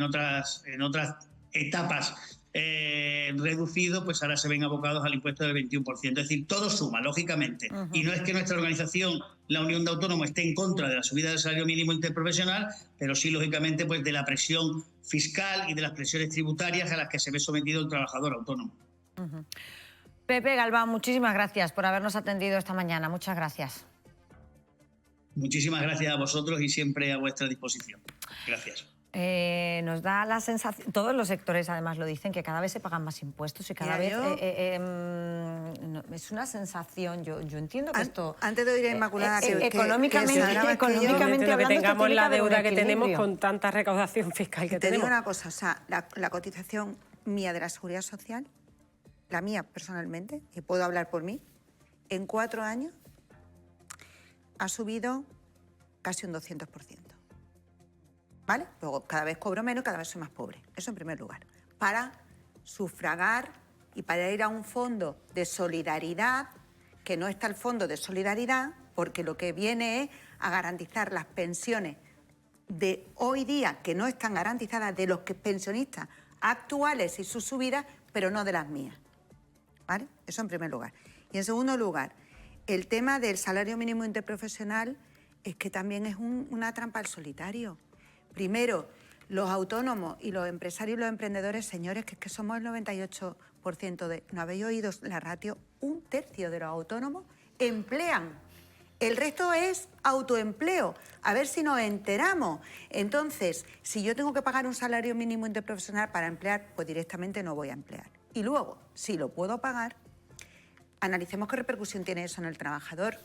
etapas reducido, pues ahora se ven abocados al impuesto del 21%. Es decir, todo suma, lógicamente. Y no es que nuestra organización, la Unión de Autónomos, esté en contra de la subida del salario mínimo interprofesional, pero sí, lógicamente, pues de la presión fiscal y de las presiones tributarias a las que se ve sometido el trabajador autónomo. Pepe Galván, muchísimas gracias por habernos atendido esta mañana. Muchas gracias. Muchísimas gracias a vosotros y siempre a vuestra disposición. Gracias. Nos da la sensación, todos los sectores además lo dicen, que cada vez se pagan más impuestos y cada vez es una sensación. Yo entiendo que esto... Antes de oír a Inmaculada, económicamente hablando, que tengamos la tiene que deuda haber que un tenemos equilibrio. con tanta recaudación fiscal que te tenemos. digo una cosa, o sea, la cotización mía de la Seguridad Social, la mía personalmente, y puedo hablar por mí, en 4 años ha subido casi un 200%. ¿Vale? Luego, cada vez cobro menos, cada vez soy más pobre. Eso en primer lugar. Para sufragar y para ir a un fondo de solidaridad, que no está el fondo de solidaridad, porque lo que viene es a garantizar las pensiones de hoy día, que no están garantizadas, de los pensionistas actuales y sus subidas, pero no de las mías. ¿Vale? Eso en primer lugar. Y en segundo lugar, el tema del salario mínimo interprofesional es que también es una trampa al solitario. Primero, los autónomos y los empresarios y los emprendedores, señores, que es que somos el 98% de... ¿No habéis oído la ratio? 1/3 de los autónomos emplean. El resto es autoempleo. A ver si nos enteramos. Entonces, si yo tengo que pagar un salario mínimo interprofesional para emplear, pues directamente no voy a emplear. Y luego, si lo puedo pagar, analicemos qué repercusión tiene eso en el trabajador,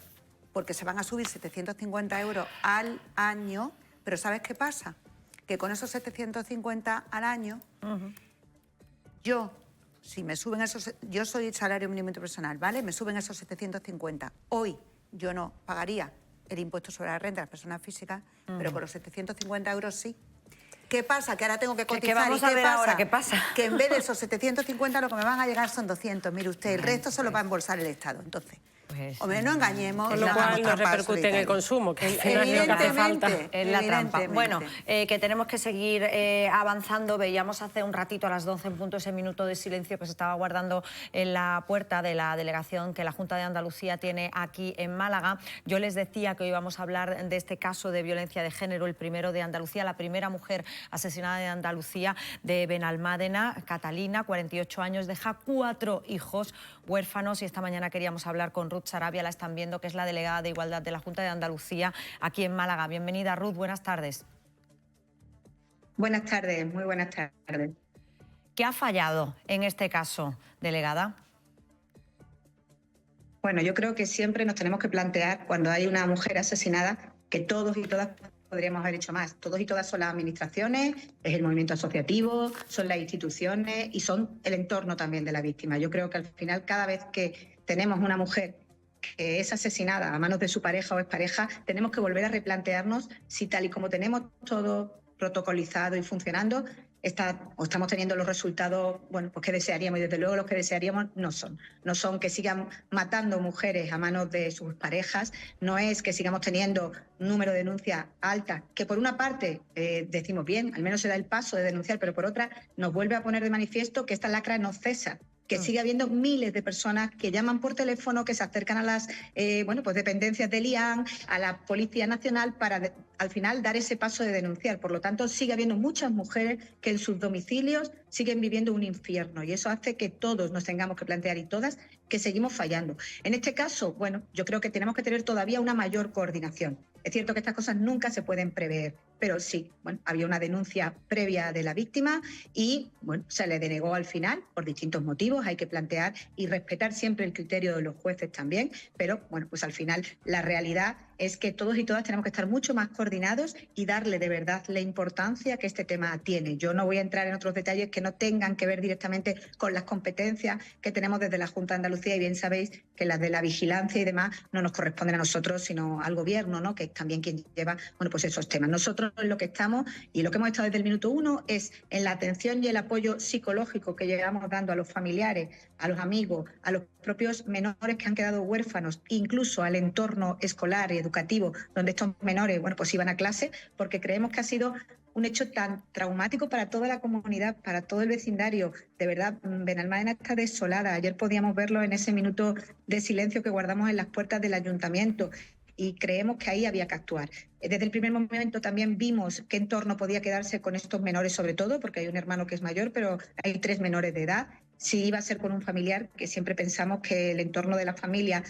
porque se van a subir 750 euros al año, pero ¿sabes qué pasa? Que con esos 750 al año, si me suben esos... Yo soy salario mínimo interprofesional, ¿vale? Me suben esos 750. Hoy yo no pagaría el impuesto sobre la renta de las personas físicas, pero con los 750 euros sí. ¿Qué pasa? Que ahora tengo que cotizar. ¿Qué vamos a ver ahora? ¿Qué pasa? Que en vez de esos 750 lo que me van a llegar son 200. Mire usted, el resto se lo va a embolsar el Estado. Entonces, hombre, no engañemos. Con lo cual nos repercute en el consumo, que no es lo que hace falta. Es la trampa. Bueno, que tenemos que seguir avanzando. Veíamos hace un ratito, a las 12 en punto, ese minuto de silencio que se estaba guardando en la puerta de la delegación que la Junta de Andalucía tiene aquí en Málaga. Yo les decía que hoy íbamos a hablar de este caso de violencia de género, el primero de Andalucía, la primera mujer asesinada de Andalucía, de Benalmádena, Catalina, 48 años, deja 4 hijos huérfanos, y esta mañana queríamos hablar con Ruth Sarabia, la están viendo, que es la delegada de Igualdad de la Junta de Andalucía aquí en Málaga. Bienvenida, Ruth, buenas tardes. Buenas tardes, muy buenas tardes. ¿Qué ha fallado en este caso, delegada? Bueno, yo creo que siempre nos tenemos que plantear, cuando hay una mujer asesinada, que todos y todas podríamos haber hecho más. Todos y todas son las administraciones, es el movimiento asociativo, son las instituciones y son el entorno también de la víctima. Yo creo que al final, cada vez que tenemos una mujer que es asesinada a manos de su pareja o expareja, tenemos que volver a replantearnos si, tal y como tenemos todo protocolizado y funcionando, estamos teniendo los resultados, bueno, pues que desearíamos, y desde luego los que desearíamos no son que sigan matando mujeres a manos de sus parejas, no es que sigamos teniendo un número de denuncias altas, que por una parte decimos bien, al menos se da el paso de denunciar, pero por otra nos vuelve a poner de manifiesto que esta lacra no cesa, que sigue habiendo miles de personas que llaman por teléfono, que se acercan a las dependencias del IAN, a la Policía Nacional, para al final dar ese paso de denunciar. Por lo tanto, sigue habiendo muchas mujeres que en sus domicilios siguen viviendo un infierno, y eso hace que todos nos tengamos que plantear, y todas, que seguimos fallando. En este caso, bueno, yo creo que tenemos que tener todavía una mayor coordinación. Es cierto que estas cosas nunca se pueden prever, pero sí, bueno, había una denuncia previa de la víctima y, bueno, se le denegó al final por distintos motivos. Hay que plantear y respetar siempre el criterio de los jueces también, pero, bueno, pues al final la realidad es que todos y todas tenemos que estar mucho más coordinados y darle de verdad la importancia que este tema tiene. Yo no voy a entrar en otros detalles que no tengan que ver directamente con las competencias que tenemos desde la Junta de Andalucía, y bien sabéis que las de la vigilancia y demás no nos corresponden a nosotros, sino al Gobierno, ¿no?, que es también quien lleva, bueno, pues esos temas. Nosotros en lo que estamos, y lo que hemos estado desde el minuto 1, es en la atención y el apoyo psicológico que llevamos dando a los familiares, a los amigos, a los propios menores que han quedado huérfanos, incluso al entorno escolar y educativo donde estos menores, bueno, pues iban a clase, porque creemos que ha sido un hecho tan traumático para toda la comunidad, para todo el vecindario. De verdad, Benalmádena está desolada. Ayer podíamos verlo en ese minuto de silencio que guardamos en las puertas del ayuntamiento, y creemos que ahí había que actuar. Desde el primer momento también vimos qué entorno podía quedarse con estos menores, sobre todo porque hay un hermano que es mayor, pero hay 3 menores de edad si iba a ser con un familiar, que siempre pensamos que el entorno de la familia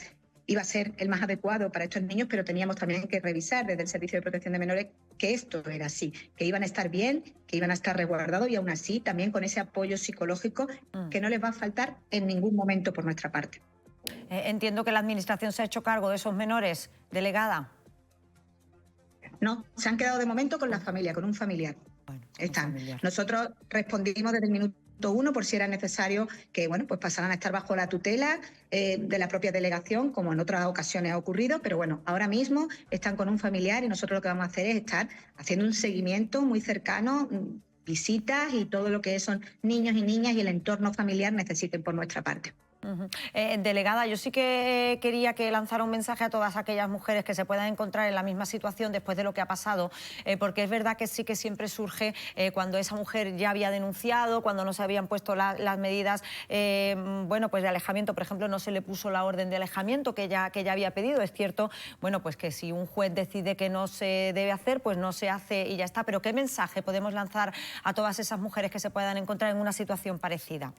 iba a ser el más adecuado para estos niños, pero teníamos también que revisar desde el Servicio de Protección de Menores que esto era así, que iban a estar bien, que iban a estar resguardados y aún así también con ese apoyo psicológico que no les va a faltar en ningún momento por nuestra parte. Entiendo que la Administración se ha hecho cargo de esos menores, delegada. No, se han quedado de momento con la familia, con un familiar. Están. Nosotros respondimos desde el minuto 1 por si era necesario que pues pasaran a estar bajo la tutela de la propia delegación, como en otras ocasiones ha ocurrido, pero bueno, ahora mismo están con un familiar y nosotros lo que vamos a hacer es estar haciendo un seguimiento muy cercano, visitas y todo lo que son niños y niñas y el entorno familiar necesiten por nuestra parte. Delegada, yo sí que quería que lanzara un mensaje a todas aquellas mujeres que se puedan encontrar en la misma situación después de lo que ha pasado, porque es verdad que sí que siempre surge cuando esa mujer ya había denunciado, cuando no se habían puesto las medidas pues de alejamiento. Por ejemplo, no se le puso la orden de alejamiento que ya había pedido. Es cierto, pues que si un juez decide que no se debe hacer, pues no se hace y ya está. Pero ¿qué mensaje podemos lanzar a todas esas mujeres que se puedan encontrar en una situación parecida?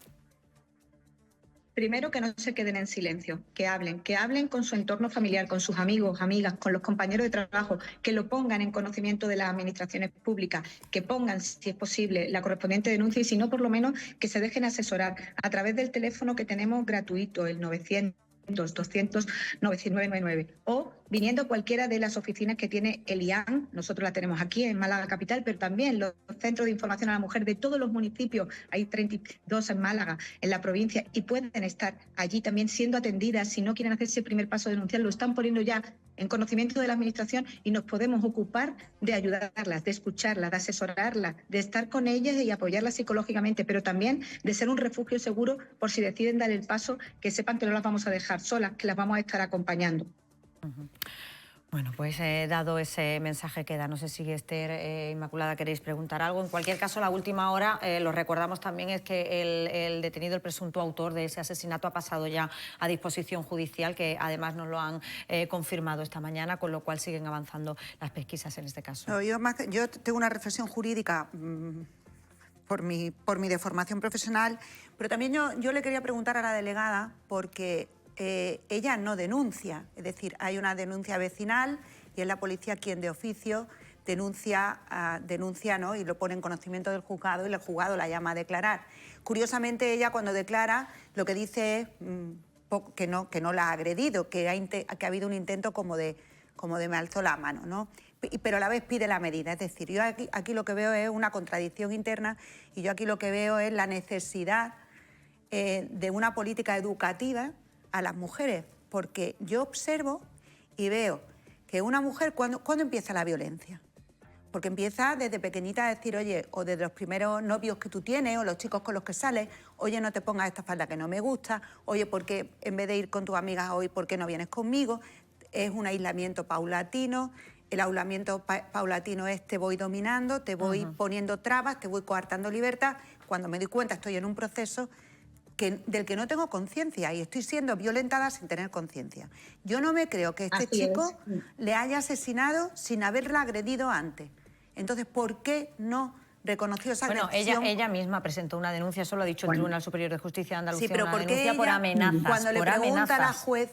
Primero, que no se queden en silencio, que hablen con su entorno familiar, con sus amigos, amigas, con los compañeros de trabajo, que lo pongan en conocimiento de las administraciones públicas, que pongan, si es posible, la correspondiente denuncia y si no, por lo menos, que se dejen asesorar a través del teléfono que tenemos gratuito, el 900-200-9999, o viniendo a cualquiera de las oficinas que tiene el IAN. Nosotros la tenemos aquí en Málaga Capital, pero también los centros de información a la mujer de todos los municipios, hay 32 en Málaga, en la provincia, y pueden estar allí también siendo atendidas. Si no quieren hacer ese primer paso de denunciar, lo están poniendo ya en conocimiento de la Administración y nos podemos ocupar de ayudarlas, de escucharlas, de asesorarlas, de estar con ellas y apoyarlas psicológicamente, pero también de ser un refugio seguro por si deciden dar el paso, que sepan que no las vamos a dejar solas, que las vamos a estar acompañando. Bueno, pues dado ese mensaje queda. No sé si Esther, Inmaculada, queréis preguntar algo. En cualquier caso, la última hora, lo recordamos también, es que el detenido, el presunto autor de ese asesinato, ha pasado ya a disposición judicial, que además nos lo han confirmado esta mañana, con lo cual siguen avanzando las pesquisas en este caso. No, yo tengo una reflexión jurídica por mi deformación profesional, pero también yo le quería preguntar a la delegada, porque ella no denuncia, es decir, hay una denuncia vecinal y es la policía quien de oficio denuncia, ¿no? Y lo pone en conocimiento del juzgado y el juzgado la llama a declarar. Curiosamente, ella cuando declara lo que dice es que no la ha agredido, que ha habido un intento como de me alzó la mano, ¿no? Pero a la vez pide la medida. Es decir, yo aquí lo que veo es una contradicción interna y yo aquí lo que veo es la necesidad de una política educativa a las mujeres, porque yo observo y veo que una mujer, ¿cuándo empieza la violencia? Porque empieza desde pequeñita a decir, oye, o desde los primeros novios que tú tienes o los chicos con los que sales, oye, no te pongas esta falda que no me gusta, oye, ¿por qué en vez de ir con tus amigas hoy, por qué no vienes conmigo? Es un aislamiento paulatino. El aislamiento paulatino es te voy dominando, te voy poniendo trabas, te voy coartando libertad. Cuando me doy cuenta estoy en un proceso del que no tengo conciencia y estoy siendo violentada sin tener conciencia. Yo no me creo que este chico le haya asesinado sin haberla agredido antes. Entonces, ¿por qué no reconoció esa agresión? Ella misma presentó una denuncia, eso lo ha dicho el Tribunal Superior de Justicia de Andalucía, sí, pero una denuncia por amenazas. Cuando le pregunta a la juez,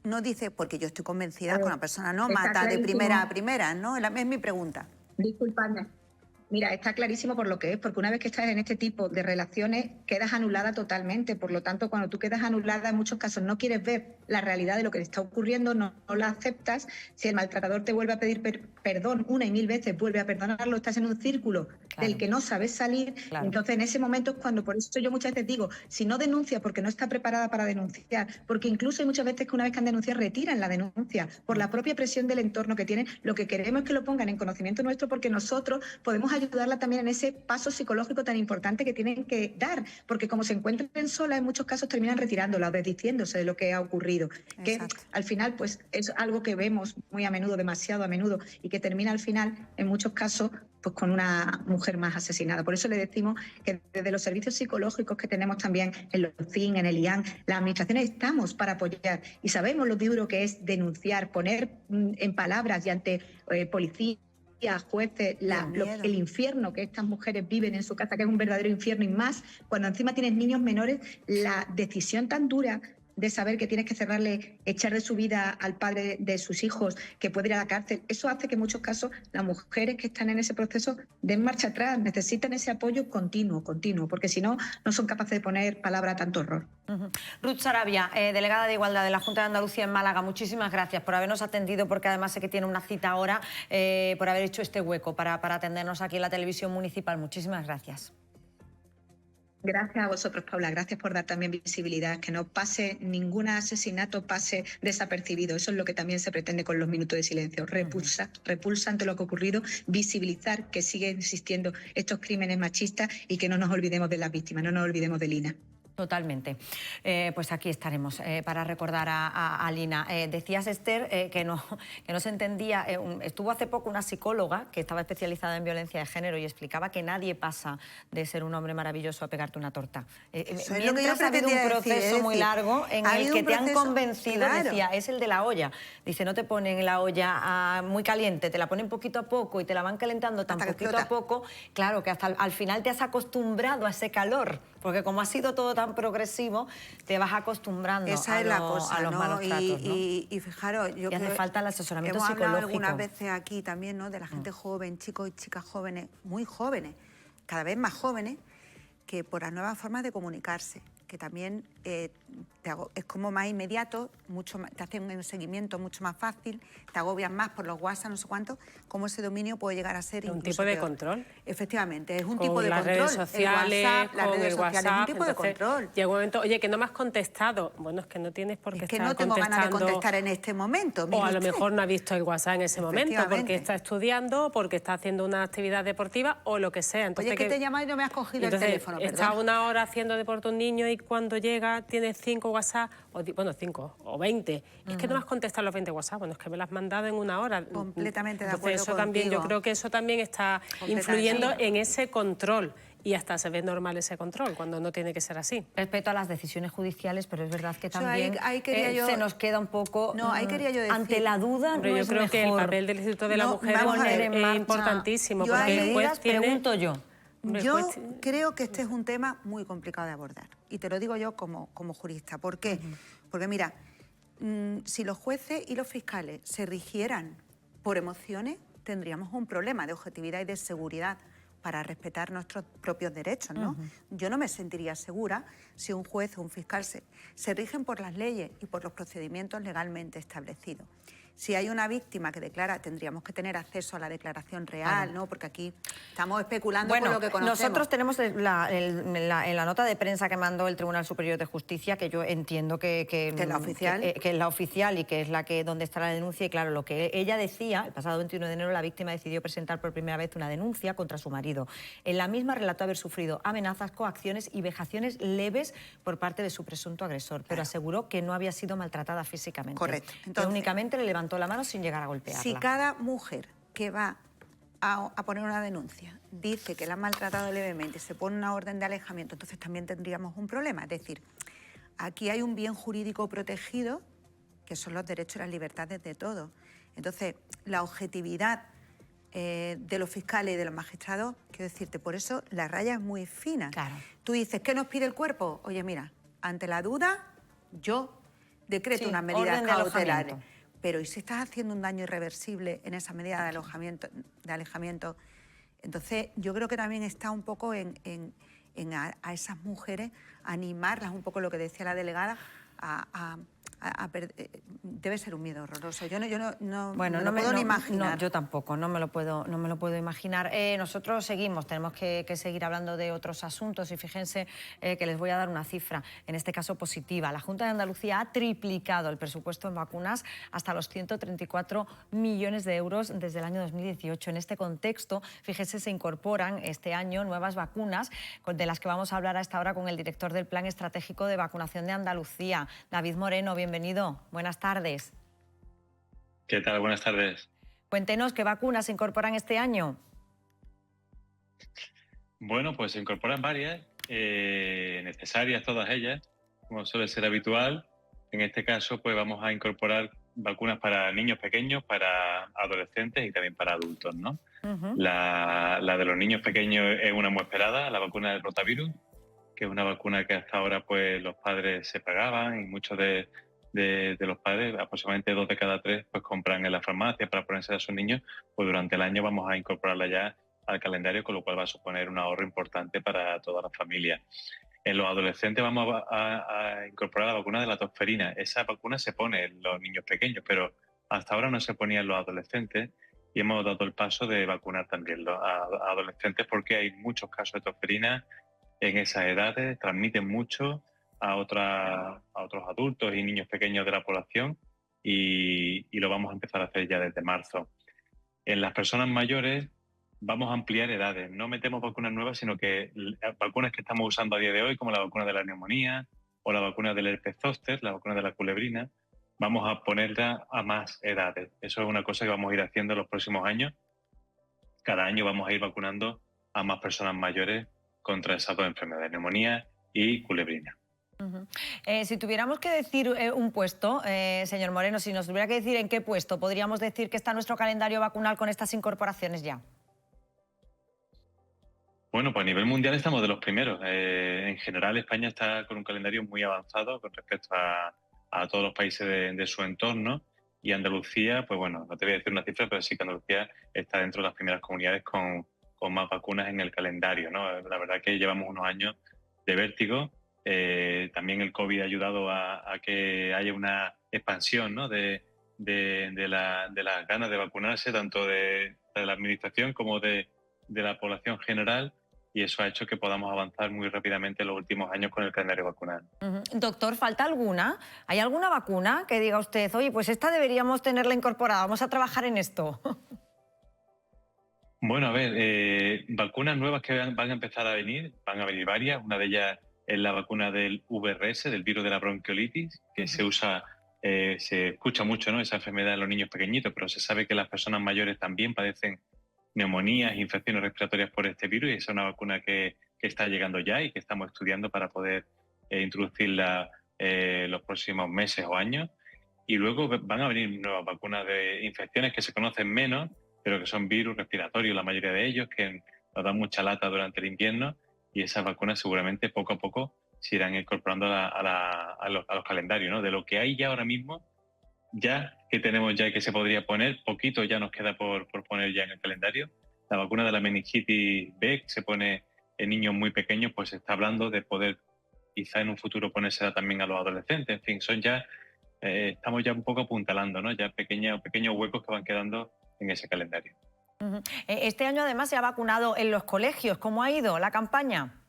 no dice, porque yo estoy convencida que una persona no mata de primera a primera, ¿no? Es mi pregunta. Disculpadme. Mira, está clarísimo por lo que es, porque una vez que estás en este tipo de relaciones quedas anulada totalmente. Por lo tanto, cuando tú quedas anulada, en muchos casos no quieres ver la realidad de lo que te está ocurriendo, no la aceptas. Si el maltratador te vuelve a pedir perdón una y mil veces, vuelve a perdonarlo, estás en un círculo del que no sabes salir. Entonces, en ese momento es cuando, por eso yo muchas veces digo, si no denuncia porque no está preparada para denunciar, porque incluso hay muchas veces que una vez que han denunciado retiran la denuncia por la propia presión del entorno que tienen, lo que queremos es que lo pongan en conocimiento nuestro, porque nosotros podemos ayudarla también en ese paso psicológico tan importante que tienen que dar, porque como se encuentran solas, en muchos casos terminan retirándola o desdiciéndose de lo que ha ocurrido. Que al final pues es algo que vemos muy a menudo, demasiado a menudo, y que termina al final, en muchos casos, pues con una mujer más asesinada. Por eso le decimos que desde los servicios psicológicos que tenemos también en los CIN, en el IAN, las administraciones estamos para apoyar y sabemos lo duro que es denunciar, poner en palabras y ante policía jueces, el infierno que estas mujeres viven en su casa, que es un verdadero infierno, y más cuando encima tienes niños menores, la decisión tan dura de saber que tienes que cerrarle, echar de su vida al padre de sus hijos, que puede ir a la cárcel, eso hace que en muchos casos las mujeres que están en ese proceso den marcha atrás, necesitan ese apoyo continuo, porque si no, no son capaces de poner palabra a tanto horror. Ruth Sarabia, delegada de Igualdad de la Junta de Andalucía en Málaga, muchísimas gracias por habernos atendido, porque además sé que tiene una cita ahora, por haber hecho este hueco para atendernos aquí en la televisión municipal. Muchísimas gracias. Gracias a vosotros, Paula. Gracias por dar también visibilidad, que no pase ningún asesinato, pase desapercibido. Eso es lo que también se pretende con los minutos de silencio. Repulsa ante lo que ha ocurrido, visibilizar que siguen existiendo estos crímenes machistas y que no nos olvidemos de las víctimas, no nos olvidemos de Lina. Totalmente. Pues aquí estaremos para recordar a Lina. Decías, Esther, que no se entendía. Estuvo hace poco una psicóloga que estaba especializada en violencia de género y explicaba que nadie pasa de ser un hombre maravilloso a pegarte una torta. Mientras ha habido un proceso muy largo en el que te han convencido, decía, es el de la olla. Dice, no te ponen la olla muy caliente, te la ponen poquito a poco y te la van calentando tan poquito a poco, claro, que hasta al final te has acostumbrado a ese calor, porque como ha sido todo tan progresivo, te vas acostumbrando Esa es la cosa, a los malos tratos, ¿no? Y fijaros, yo y hace falta el asesoramiento hemos psicológico. hablado algunas veces aquí también, ¿no?, de la gente joven, chicos y chicas jóvenes, muy jóvenes, cada vez más jóvenes, que por las nuevas formas de comunicarse, que también es como más inmediato, te hacen un seguimiento mucho más fácil, te agobian más por los WhatsApp, no sé cuánto, cómo ese dominio puede llegar a ser un tipo de control. Efectivamente, es un con tipo de las control. Redes sociales, las redes sociales, WhatsApp, un tipo de control. Llega un momento, oye, que no me has contestado. Bueno, es que no tienes por qué estar contestando. Es que no tengo ganas de contestar en este momento. O a lo mejor no ha visto el WhatsApp en ese momento porque está estudiando, porque está haciendo una actividad deportiva o lo que sea. Entonces, oye, que te he llamado y no me has cogido el teléfono. Está una hora haciendo deporte un niño y cuando llega tiene 5 WhatsApp, 5 o 20. Es que no me has contestado los 20 WhatsApp. Bueno, es que me las has mandado en una hora. Completamente de acuerdo Entonces, eso también, yo creo que eso también está influyendo en ese control. Y hasta se ve normal ese control, cuando no tiene que ser así. Respecto a las decisiones judiciales, pero es verdad que también ahí se nos queda un poco... ahí quería yo decir, ante la duda, no es mejor. Yo creo que el papel del Instituto de la Mujer es importantísimo. Porque el juez pregunto yo. Yo creo que este es un tema muy complicado de abordar. Y te lo digo yo como jurista. ¿Por qué? Porque mira, si los jueces y los fiscales se rigieran por emociones, tendríamos un problema de objetividad y de seguridad para respetar nuestros propios derechos, ¿no? Yo no me sentiría segura si un juez o un fiscal se rigen por las leyes y por los procedimientos legalmente establecidos. Si hay una víctima que declara, tendríamos que tener acceso a la declaración real, ¿no? Porque aquí estamos especulando con lo que conocemos. Nosotros tenemos en la nota de prensa que mandó el Tribunal Superior de Justicia, que yo entiendo que es la oficial, que es la oficial y que es la donde está la denuncia. Y claro, lo que ella decía, el pasado 21 de enero la víctima decidió presentar por primera vez una denuncia contra su marido. En la misma relató haber sufrido amenazas, coacciones y vejaciones leves por parte de su presunto agresor, pero aseguró que no había sido maltratada físicamente. Correcto. Entonces, que únicamente le levantó la mano sin llegar a golpearla. Si cada mujer que va a poner una denuncia dice que la han maltratado levemente, se pone una orden de alejamiento, entonces también tendríamos un problema. Es decir, aquí hay un bien jurídico protegido, que son los derechos y las libertades de todos. Entonces, la objetividad de los fiscales y de los magistrados, quiero decirte, por eso la raya es muy fina. Claro. Tú dices, ¿qué nos pide el cuerpo? Oye, mira, ante la duda, yo decreto unas medidas cautelares. Pero ¿y si estás haciendo un daño irreversible en esa medida de alejamiento? Entonces, yo creo que también está un poco a esas mujeres, animarlas, un poco lo que decía la delegada, debe ser un miedo horroroso. Yo no me lo puedo ni imaginar. No, yo tampoco, no me lo puedo imaginar. Nosotros tenemos que seguir hablando de otros asuntos y fíjense que les voy a dar una cifra, en este caso positiva. La Junta de Andalucía ha triplicado el presupuesto en vacunas hasta los 134 millones de euros desde el año 2018. En este contexto, fíjense, se incorporan este año nuevas vacunas de las que vamos a hablar a esta hora con el director del Plan Estratégico de Vacunación de Andalucía, David Moreno. Bienvenido. Buenas tardes. ¿Qué tal? Buenas tardes. Cuéntenos, ¿qué vacunas se incorporan este año? Bueno, pues se incorporan varias, necesarias todas ellas, como suele ser habitual. En este caso, pues vamos a incorporar vacunas para niños pequeños, para adolescentes y también para adultos, ¿no? La de los niños pequeños es una muy esperada, la vacuna del rotavirus, que es una vacuna que hasta ahora pues los padres se pagaban y muchos de los padres, aproximadamente 2 de cada 3, pues compran en la farmacia para ponerse a sus niños. Pues durante el año vamos a incorporarla ya al calendario, con lo cual va a suponer un ahorro importante para toda la familia. En los adolescentes vamos a incorporar la vacuna de la tosferina. Esa vacuna se pone en los niños pequeños, pero hasta ahora no se ponía en los adolescentes, y hemos dado el paso de vacunar también a adolescentes, porque hay muchos casos de tosferina en esas edades, transmiten mucho a otros adultos y niños pequeños de la población, y lo vamos a empezar a hacer ya desde marzo. En las personas mayores vamos a ampliar edades, no metemos vacunas nuevas, sino que vacunas que estamos usando a día de hoy, como la vacuna de la neumonía o la vacuna del herpes zóster, la vacuna de la culebrina, vamos a ponerla a más edades. Eso es una cosa que vamos a ir haciendo en los próximos años. Cada año vamos a ir vacunando a más personas mayores contra esas 2 enfermedades, neumonía y culebrina. Si tuviéramos que decir un puesto, señor Moreno, si nos tuviera que decir en qué puesto podríamos decir que está nuestro calendario vacunal con estas incorporaciones ya. Bueno, pues a nivel mundial estamos de los primeros. En general, España está con un calendario muy avanzado con respecto a todos los países de su entorno, y Andalucía, pues bueno, no te voy a decir una cifra, pero sí que Andalucía está dentro de las primeras comunidades con más vacunas en el calendario, ¿no? La verdad que llevamos unos años de vértigo. También el COVID ha ayudado a que haya una expansión, ¿no? de las ganas de vacunarse, tanto de la administración como de la población general, y eso ha hecho que podamos avanzar muy rápidamente en los últimos años con el calendario vacunal. Doctor, ¿falta alguna? ¿Hay alguna vacuna que diga usted, oye, pues esta deberíamos tenerla incorporada, vamos a trabajar en esto? Bueno, a ver, vacunas nuevas que van a empezar a venir, van a venir varias. Una de ellas es la vacuna del VRS, del virus de la bronquiolitis, que se usa, se escucha mucho, ¿no?, esa enfermedad en los niños pequeñitos, pero se sabe que las personas mayores también padecen neumonías, infecciones respiratorias por este virus, y es una vacuna que está llegando ya y que estamos estudiando para poder introducirla los próximos meses o años. Y luego van a venir nuevas vacunas de infecciones que se conocen menos, pero que son virus respiratorios, la mayoría de ellos, que nos dan mucha lata durante el invierno, y esas vacunas seguramente poco a poco se irán incorporando a los calendarios, ¿no? De lo que hay ya ahora mismo, ya que tenemos ya y que se podría poner, poquito ya nos queda por poner ya en el calendario. La vacuna de la meningitis B, que se pone en niños muy pequeños, pues se está hablando de poder quizá en un futuro ponérsela también a los adolescentes. En fin, son ya, estamos ya un poco apuntalando, ¿no? Ya pequeños huecos que van quedando en ese calendario. Este año además se ha vacunado en los colegios. ¿Cómo ha ido la campaña?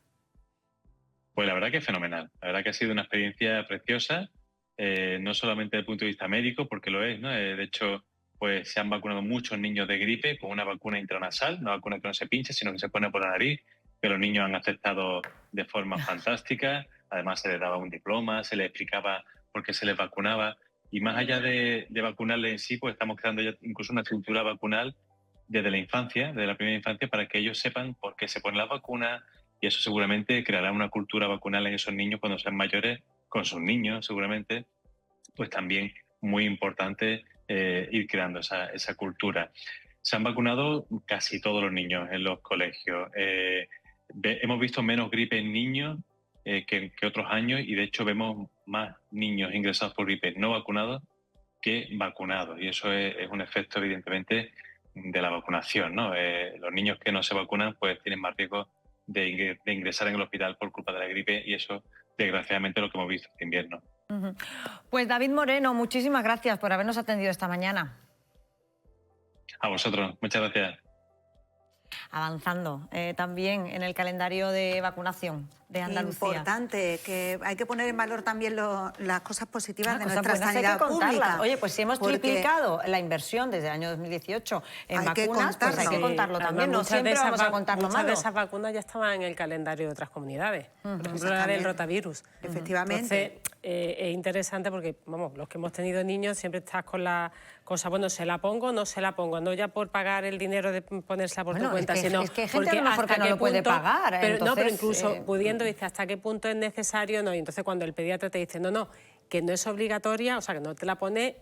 Pues la verdad que es fenomenal. La verdad que ha sido una experiencia preciosa. No solamente desde el punto de vista médico, porque lo es, ¿no? De hecho, pues se han vacunado muchos niños de gripe con una vacuna intranasal, una vacuna que no se pincha, sino que se pone por la nariz, que los niños han aceptado de forma fantástica. Además, se les daba un diploma, se les explicaba por qué se les vacunaba, y más allá de vacunarles en sí, pues estamos creando ya incluso una cultura vacunal desde la infancia, desde la primera infancia, para que ellos sepan por qué se ponen las vacunas, y eso seguramente creará una cultura vacunal en esos niños cuando sean mayores, con sus niños seguramente, pues también muy importante ir creando esa cultura. Se han vacunado casi todos los niños en los colegios. Hemos visto menos gripe en niños que otros años, y de hecho vemos más niños ingresados por gripe no vacunados que vacunados, y eso es un efecto evidentemente de la vacunación, ¿no? Los niños que no se vacunan pues tienen más riesgo de ingresar en el hospital por culpa de la gripe, y eso desgraciadamente es lo que hemos visto este invierno. Pues David Moreno, muchísimas gracias por habernos atendido esta mañana. A vosotros, muchas gracias. Avanzando también en el calendario de vacunación de Andalucía. Importante, que hay que poner en valor también las cosas positivas de cosas nuestra buenas sanidad hay que contarlas. pública. Oye, pues si hemos triplicado la inversión desde el año 2018 en vacunas, pues hay que contarlo también. No siempre vamos a contar lo malo. Muchas de esas vacunas ya estaban en el calendario de otras comunidades. Por ejemplo, la del rotavirus. Efectivamente. Entonces, es interesante porque, vamos, los que hemos tenido niños siempre estás con la cosa, bueno, ¿se la pongo o no se la pongo? No ya por pagar el dinero de ponérsela por tu cuenta, sino es que hay gente a lo mejor que no lo puede pagar. Pero, entonces, pero incluso pudiendo, dice, ¿hasta qué punto es necesario? No, y entonces cuando el pediatra te dice, no, que no es obligatoria, o sea, que no te la pone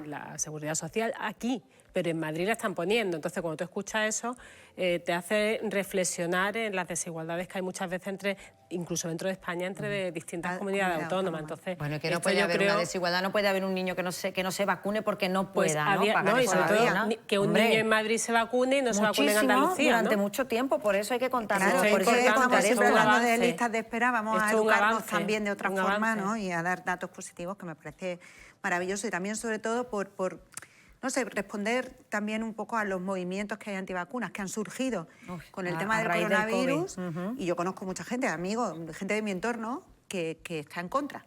la Seguridad Social aquí, pero en Madrid la están poniendo. Entonces, cuando tú escuchas eso, te hace reflexionar en las desigualdades que hay muchas veces incluso dentro de España, entre distintas comunidades autónomas. Entonces, bueno, que no puede haber una desigualdad, no puede haber un niño que no se vacune porque no pueda, pagar y sobre todo que un niño en Madrid se vacune y no se vacune en Andalucía, durante mucho tiempo, por eso hay que contarlo. Claro, por eso estamos siempre hablando de listas de espera, vamos a educarnos también de otra forma, ¿no? Y a dar datos positivos, que me parece maravilloso, y también sobre todo por no sé, responder también un poco a los movimientos que hay antivacunas que han surgido con el tema del coronavirus. Y yo conozco mucha gente, amigos, gente de mi entorno que está en contra.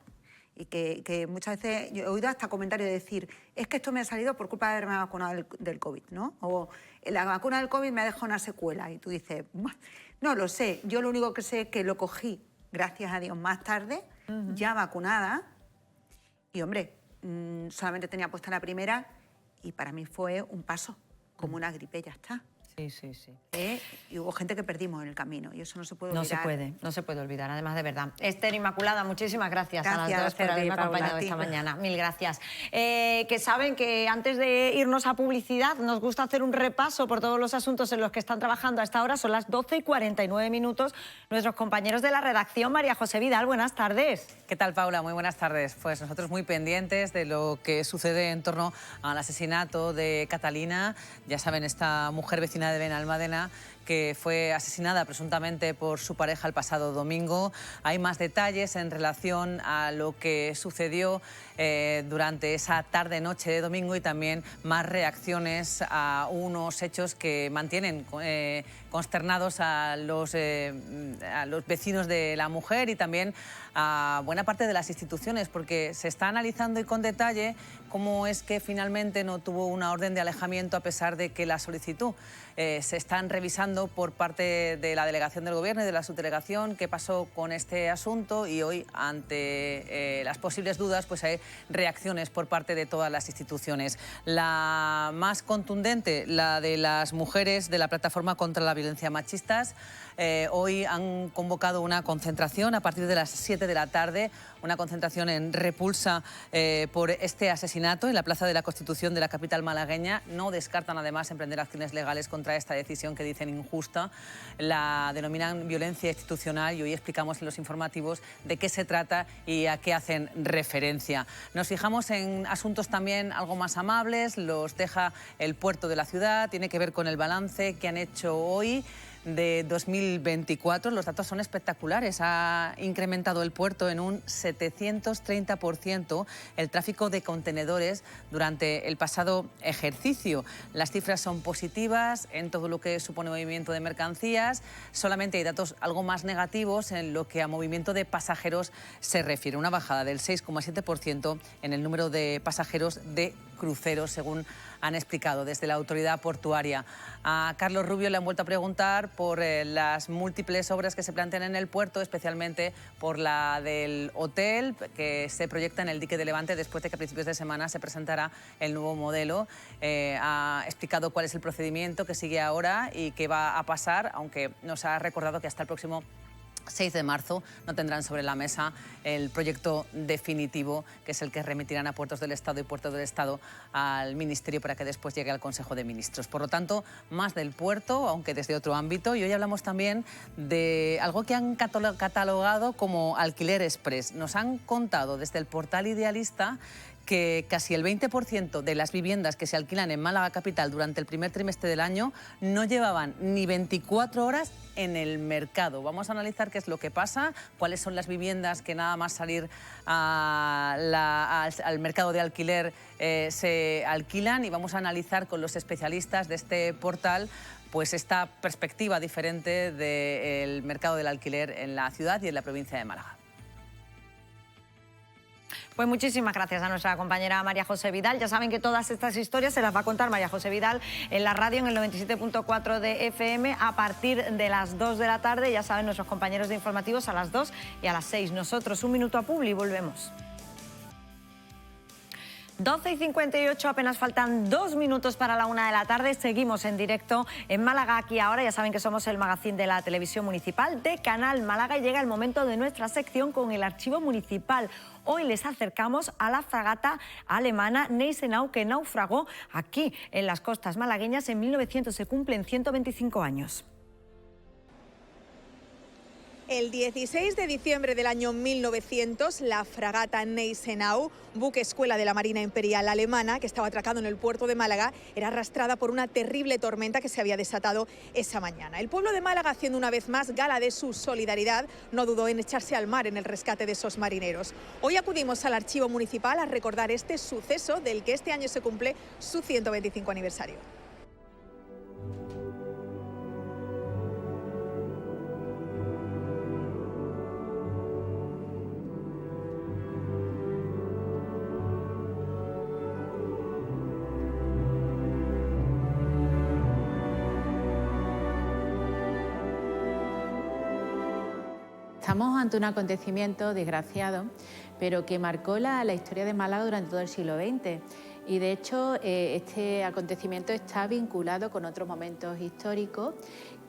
Y que muchas veces yo he oído hasta comentarios de decir, es que esto me ha salido por culpa de haberme vacunado del COVID, ¿no? O la vacuna del COVID me ha dejado una secuela. Y tú dices, no lo sé, yo lo único que sé es que lo cogí, gracias a Dios, más tarde, ya vacunada. Y hombre, solamente tenía puesta la primera. Y para mí fue un paso, como una gripe, ya está. Sí, sí, sí. Y hubo gente que perdimos en el camino y eso no se puede olvidar. No se puede olvidar, además, de verdad. Esther Inmaculada, muchísimas gracias a las dos por haberme acompañado esta mañana. Mil gracias. Que saben que antes de irnos a publicidad nos gusta hacer un repaso por todos los asuntos en los que están trabajando a esta hora. Son las 12:49. Nuestros compañeros de la redacción, María José Vidal, buenas tardes. ¿Qué tal, Paula? Muy buenas tardes. Pues nosotros muy pendientes de lo que sucede en torno al asesinato de Catalina. Ya saben, esta mujer vecina de Benalmádena que fue asesinada presuntamente por su pareja el pasado domingo. Hay más detalles en relación a lo que sucedió durante esa tarde-noche de domingo y también más reacciones a unos hechos que mantienen consternados a los vecinos de la mujer y también a buena parte de las instituciones, porque se está analizando y con detalle cómo es que finalmente no tuvo una orden de alejamiento a pesar de que la solicitó. Se están revisando por parte de la delegación del Gobierno y de la subdelegación qué pasó con este asunto y hoy, ante las posibles dudas, pues hay reacciones por parte de todas las instituciones. La más contundente, la de las mujeres de la Plataforma contra la Violencia Machistas. Hoy han convocado una concentración a partir de las 7 de la tarde, una concentración en repulsa por este asesinato en la Plaza de la Constitución de la capital malagueña. No descartan además emprender acciones legales contra esta decisión que dicen injusta. La denominan violencia institucional y hoy explicamos en los informativos de qué se trata y a qué hacen referencia. Nos fijamos en asuntos también algo más amables, los deja el puerto de la ciudad, tiene que ver con el balance que han hecho hoy de 2024. Los datos son espectaculares. Ha incrementado el puerto en un 730% el tráfico de contenedores durante el pasado ejercicio. Las cifras son positivas en todo lo que supone movimiento de mercancías. Solamente hay datos algo más negativos en lo que a movimiento de pasajeros se refiere. Una bajada del 6,7% en el número de pasajeros de cruceros, según han explicado desde la autoridad portuaria. A Carlos Rubio le han vuelto a preguntar por las múltiples obras que se plantean en el puerto, especialmente por la del hotel que se proyecta en el dique de Levante después de que a principios de semana se presentará el nuevo modelo. Ha explicado cuál es el procedimiento que sigue ahora y qué va a pasar, aunque nos ha recordado que hasta el próximo 6 de marzo no tendrán sobre la mesa el proyecto definitivo, que es el que remitirán a Puertos del Estado y Puertos del Estado al Ministerio para que después llegue al Consejo de Ministros. Por lo tanto, más del puerto, aunque desde otro ámbito. Y hoy hablamos también de algo que han catalogado como alquiler express. Nos han contado desde el portal Idealista que casi el 20% de las viviendas que se alquilan en Málaga capital durante el primer trimestre del año no llevaban ni 24 horas en el mercado. Vamos a analizar qué es lo que pasa, cuáles son las viviendas que nada más salir al mercado de alquiler se alquilan, y vamos a analizar con los especialistas de este portal pues esta perspectiva diferente del mercado del alquiler en la ciudad y en la provincia de Málaga. Pues muchísimas gracias a nuestra compañera María José Vidal. Ya saben que todas estas historias se las va a contar María José Vidal en la radio, en el 97.4 de FM, a partir de las 2 de la tarde. Ya saben nuestros compañeros de informativos a las 2 y a las 6. Nosotros un minuto a Publi y volvemos. 12:58, apenas faltan 2 minutos para la 1 de la tarde. Seguimos en directo en Málaga aquí ahora. Ya saben que somos el magazín de la televisión municipal de Canal Málaga y llega el momento de nuestra sección con el archivo municipal. Hoy les acercamos a la fragata alemana Gneisenau, que naufragó aquí en las costas malagueñas en 1900. Se cumplen 125 años. El 16 de diciembre del año 1900, la fragata Gneisenau, buque escuela de la Marina Imperial Alemana, que estaba atracado en el puerto de Málaga, era arrastrada por una terrible tormenta que se había desatado esa mañana. El pueblo de Málaga, haciendo una vez más gala de su solidaridad, no dudó en echarse al mar en el rescate de esos marineros. Hoy acudimos al archivo municipal a recordar este suceso del que este año se cumple su 125 aniversario. Estamos ante un acontecimiento desgraciado, pero que marcó la historia de Málaga durante todo el siglo XX. Y de hecho, este acontecimiento está vinculado con otros momentos históricos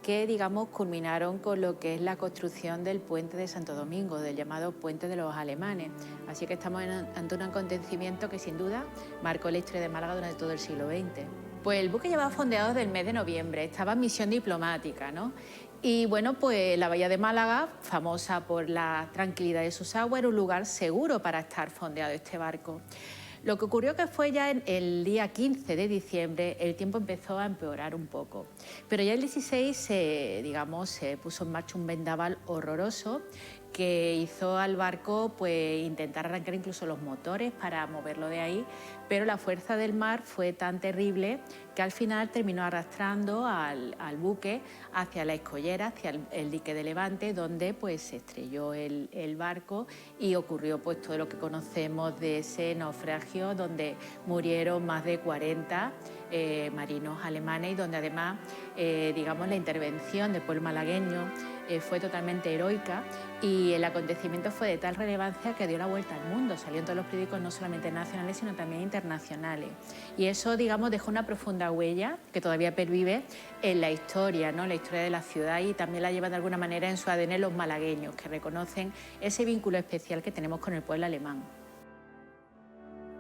que, digamos, culminaron con lo que es la construcción del puente de Santo Domingo, del llamado Puente de los Alemanes. Así que estamos ante un acontecimiento que, sin duda, marcó la historia de Málaga durante todo el siglo XX. Pues el buque llevaba fondeado desde el mes de noviembre, estaba en misión diplomática, ¿no? Y bueno, pues la bahía de Málaga, famosa por la tranquilidad de sus aguas, era un lugar seguro para estar fondeado este barco. Lo que ocurrió que fue ya el día 15 de diciembre, el tiempo empezó a empeorar un poco. Pero ya el 16 se puso en marcha un vendaval horroroso que hizo al barco pues intentar arrancar incluso los motores para moverlo de ahí, pero la fuerza del mar fue tan terrible que al final terminó arrastrando al buque hacia la escollera, hacia el dique de Levante, donde pues se estrelló el barco y ocurrió pues todo lo que conocemos de ese naufragio, donde murieron más de 40 marinos alemanes y donde además digamos la intervención del pueblo malagueño fue totalmente heroica y el acontecimiento fue de tal relevancia que dio la vuelta al mundo, salió en todos los periódicos no solamente nacionales sino también internacionales y eso, digamos, dejó una profunda huella que todavía pervive en la historia, ¿no? La historia de la ciudad y también la llevan de alguna manera en su ADN los malagueños, que reconocen ese vínculo especial que tenemos con el pueblo alemán.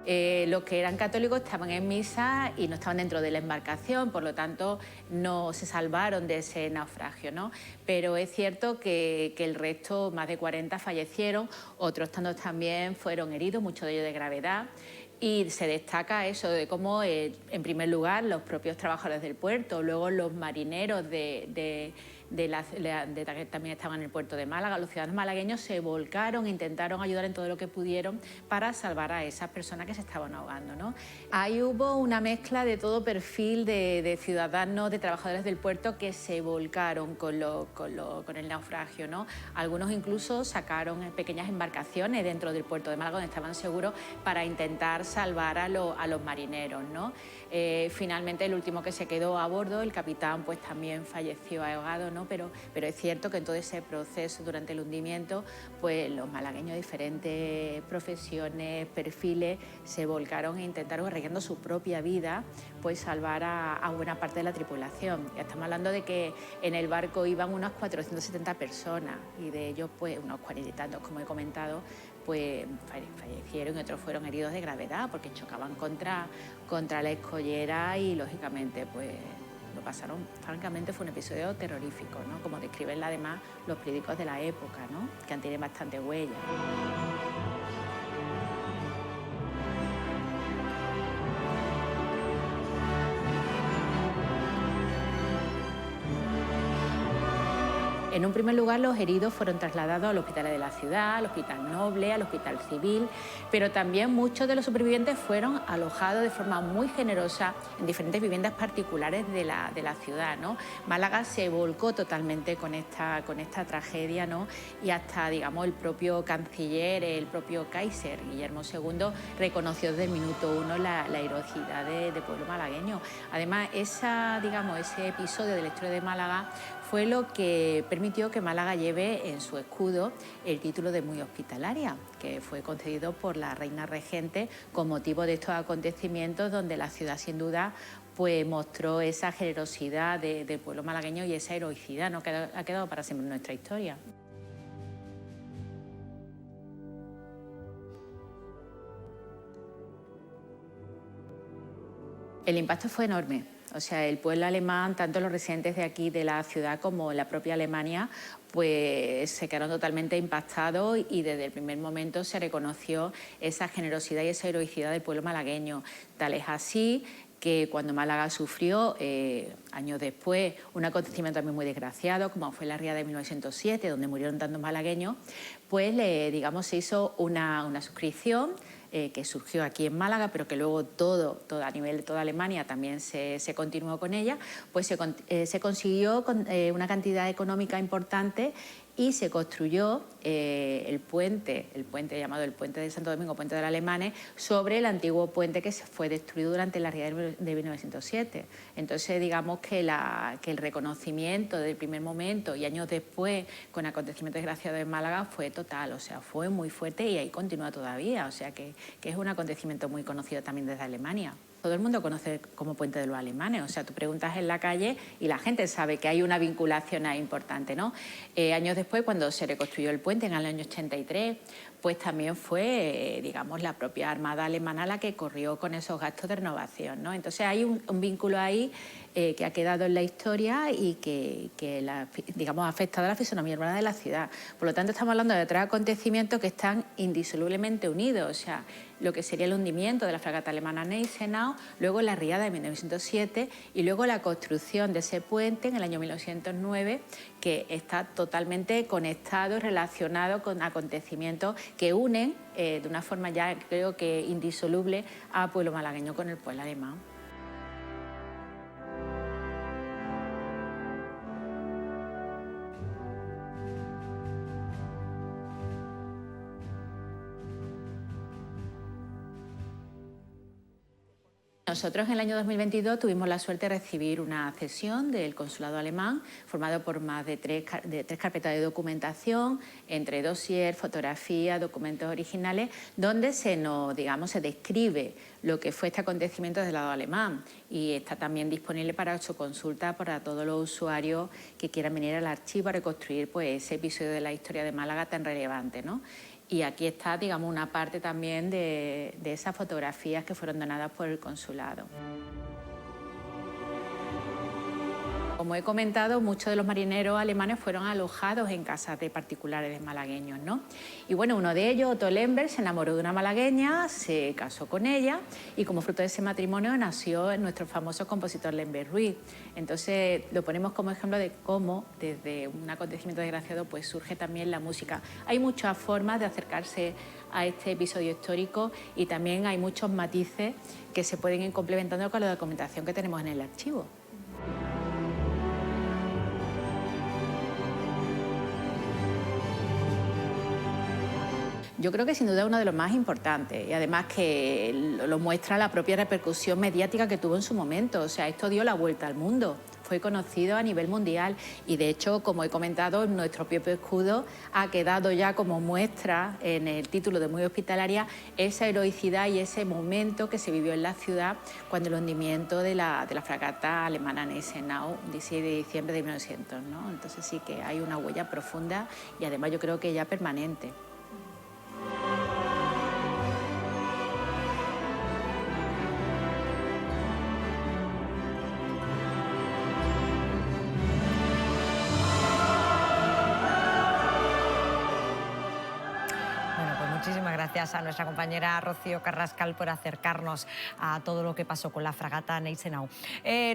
Los que eran católicos estaban en misa y no estaban dentro de la embarcación, por lo tanto no se salvaron de ese naufragio, ¿no? Pero es cierto que el resto, más de 40, fallecieron, otros tantos también fueron heridos, muchos de ellos de gravedad. Y se destaca eso de cómo, en primer lugar, los propios trabajadores del puerto, luego los marineros que también estaban en el puerto de Málaga, los ciudadanos malagueños se volcaron, intentaron ayudar en todo lo que pudieron para salvar a esas personas que se estaban ahogando, ¿no? Ahí hubo una mezcla de todo perfil de ciudadanos, de trabajadores del puerto que se volcaron con el naufragio, ¿no? Algunos incluso sacaron pequeñas embarcaciones dentro del puerto de Málaga donde estaban seguros para intentar salvar a los marineros, ¿no? Finalmente el último que se quedó a bordo, el capitán, pues también falleció ahogado, ¿no? Pero es cierto que en todo ese proceso, durante el hundimiento, pues los malagueños de diferentes profesiones, perfiles, se volcaron e intentaron, arriesgando su propia vida, pues salvar a buena parte de la tripulación. Ya estamos hablando de que en el barco iban unas 470 personas y de ellos pues unos 40 y tantos, como he comentado, pues fallecieron y otros fueron heridos de gravedad porque chocaban contra la escollera y lógicamente pues lo pasaron. Francamente fue un episodio terrorífico, ¿no? Como describen además los periódicos de la época, ¿no? Que tienen bastante huella. En un primer lugar, los heridos fueron trasladados al hospital de la ciudad, al hospital noble, al hospital civil, pero también muchos de los supervivientes fueron alojados de forma muy generosa en diferentes viviendas particulares de la ciudad, ¿no? Málaga se volcó totalmente con esta tragedia, ¿no? Y hasta, digamos, el propio canciller, el propio Kaiser, Guillermo II, reconoció desde el minuto uno la heroicidad del pueblo malagueño. Además, ese episodio de la historia de Málaga fue lo que permitió que Málaga lleve en su escudo el título de muy hospitalaria, que fue concedido por la reina regente con motivo de estos acontecimientos, donde la ciudad sin duda pues mostró esa generosidad del pueblo malagueño y esa heroicidad, ¿no? Que ha quedado para siempre en nuestra historia. El impacto fue enorme. O sea, el pueblo alemán, tanto los residentes de aquí, de la ciudad, como la propia Alemania, pues se quedaron totalmente impactados y desde el primer momento se reconoció esa generosidad y esa heroicidad del pueblo malagueño. Tal es así que cuando Málaga sufrió, años después, un acontecimiento también muy desgraciado, como fue la riada de 1907, donde murieron tantos malagueños, pues se hizo una suscripción que surgió aquí en Málaga, pero que luego a nivel de toda Alemania también se continuó con ella, pues se consiguió una cantidad económica importante y se construyó el puente llamado el Puente de Santo Domingo, Puente de los Alemanes, sobre el antiguo puente que se fue destruido durante la riada de 1907. Entonces, digamos que el reconocimiento del primer momento y años después, con acontecimientos desgraciados en Málaga, fue total, o sea, fue muy fuerte y ahí continúa todavía, o sea, que es un acontecimiento muy conocido también desde Alemania. Todo el mundo conoce como Puente de los Alemanes, o sea, tú preguntas en la calle y la gente sabe que hay una vinculación ahí importante, ¿no? Años después, cuando se reconstruyó el puente en el año 83, pues también fue, la propia Armada alemana la que corrió con esos gastos de renovación, ¿no? Entonces hay un vínculo ahí que ha quedado en la historia y que ha afectado a la fisonomía urbana de la ciudad. Por lo tanto, estamos hablando de 3 acontecimientos que están indisolublemente unidos, o sea, lo que sería el hundimiento de la fragata alemana Gneisenau, luego la riada de 1907 y luego la construcción de ese puente en el año 1909, que está totalmente conectado y relacionado con acontecimientos que unen de una forma ya creo que indisoluble a pueblo malagueño con el pueblo alemán. Nosotros en el año 2022 tuvimos la suerte de recibir una cesión del consulado alemán formado por más de tres carpetas de documentación, entre dossier, fotografías, documentos originales, donde se describe lo que fue este acontecimiento desde el lado alemán y está también disponible para su consulta para todos los usuarios que quieran venir al archivo a reconstruir pues, ese episodio de la historia de Málaga tan relevante, ¿no? Y aquí está, una parte también de esas fotografías que fueron donadas por el consulado. Como he comentado, muchos de los marineros alemanes fueron alojados en casas de particulares malagueños, ¿no? Y bueno, uno de ellos, Otto Lemberg, se enamoró de una malagueña, se casó con ella y como fruto de ese matrimonio nació nuestro famoso compositor Lemberg Ruiz. Entonces lo ponemos como ejemplo de cómo desde un acontecimiento desgraciado pues surge también la música. Hay muchas formas de acercarse a este episodio histórico y también hay muchos matices que se pueden ir complementando con la documentación que tenemos en el archivo. Yo creo que sin duda es uno de los más importantes y además que lo muestra la propia repercusión mediática que tuvo en su momento. O sea, esto dio la vuelta al mundo, fue conocido a nivel mundial y de hecho, como he comentado, nuestro propio escudo ha quedado ya como muestra en el título de muy hospitalaria esa heroicidad y ese momento que se vivió en la ciudad cuando el hundimiento de la fragata alemana Gneisenau, 16 de diciembre de 1900, ¿no? Entonces sí que hay una huella profunda y además yo creo que ya permanente. Muchísimas gracias a nuestra compañera Rocío Carrascal por acercarnos a todo lo que pasó con la fragata Gneisenau.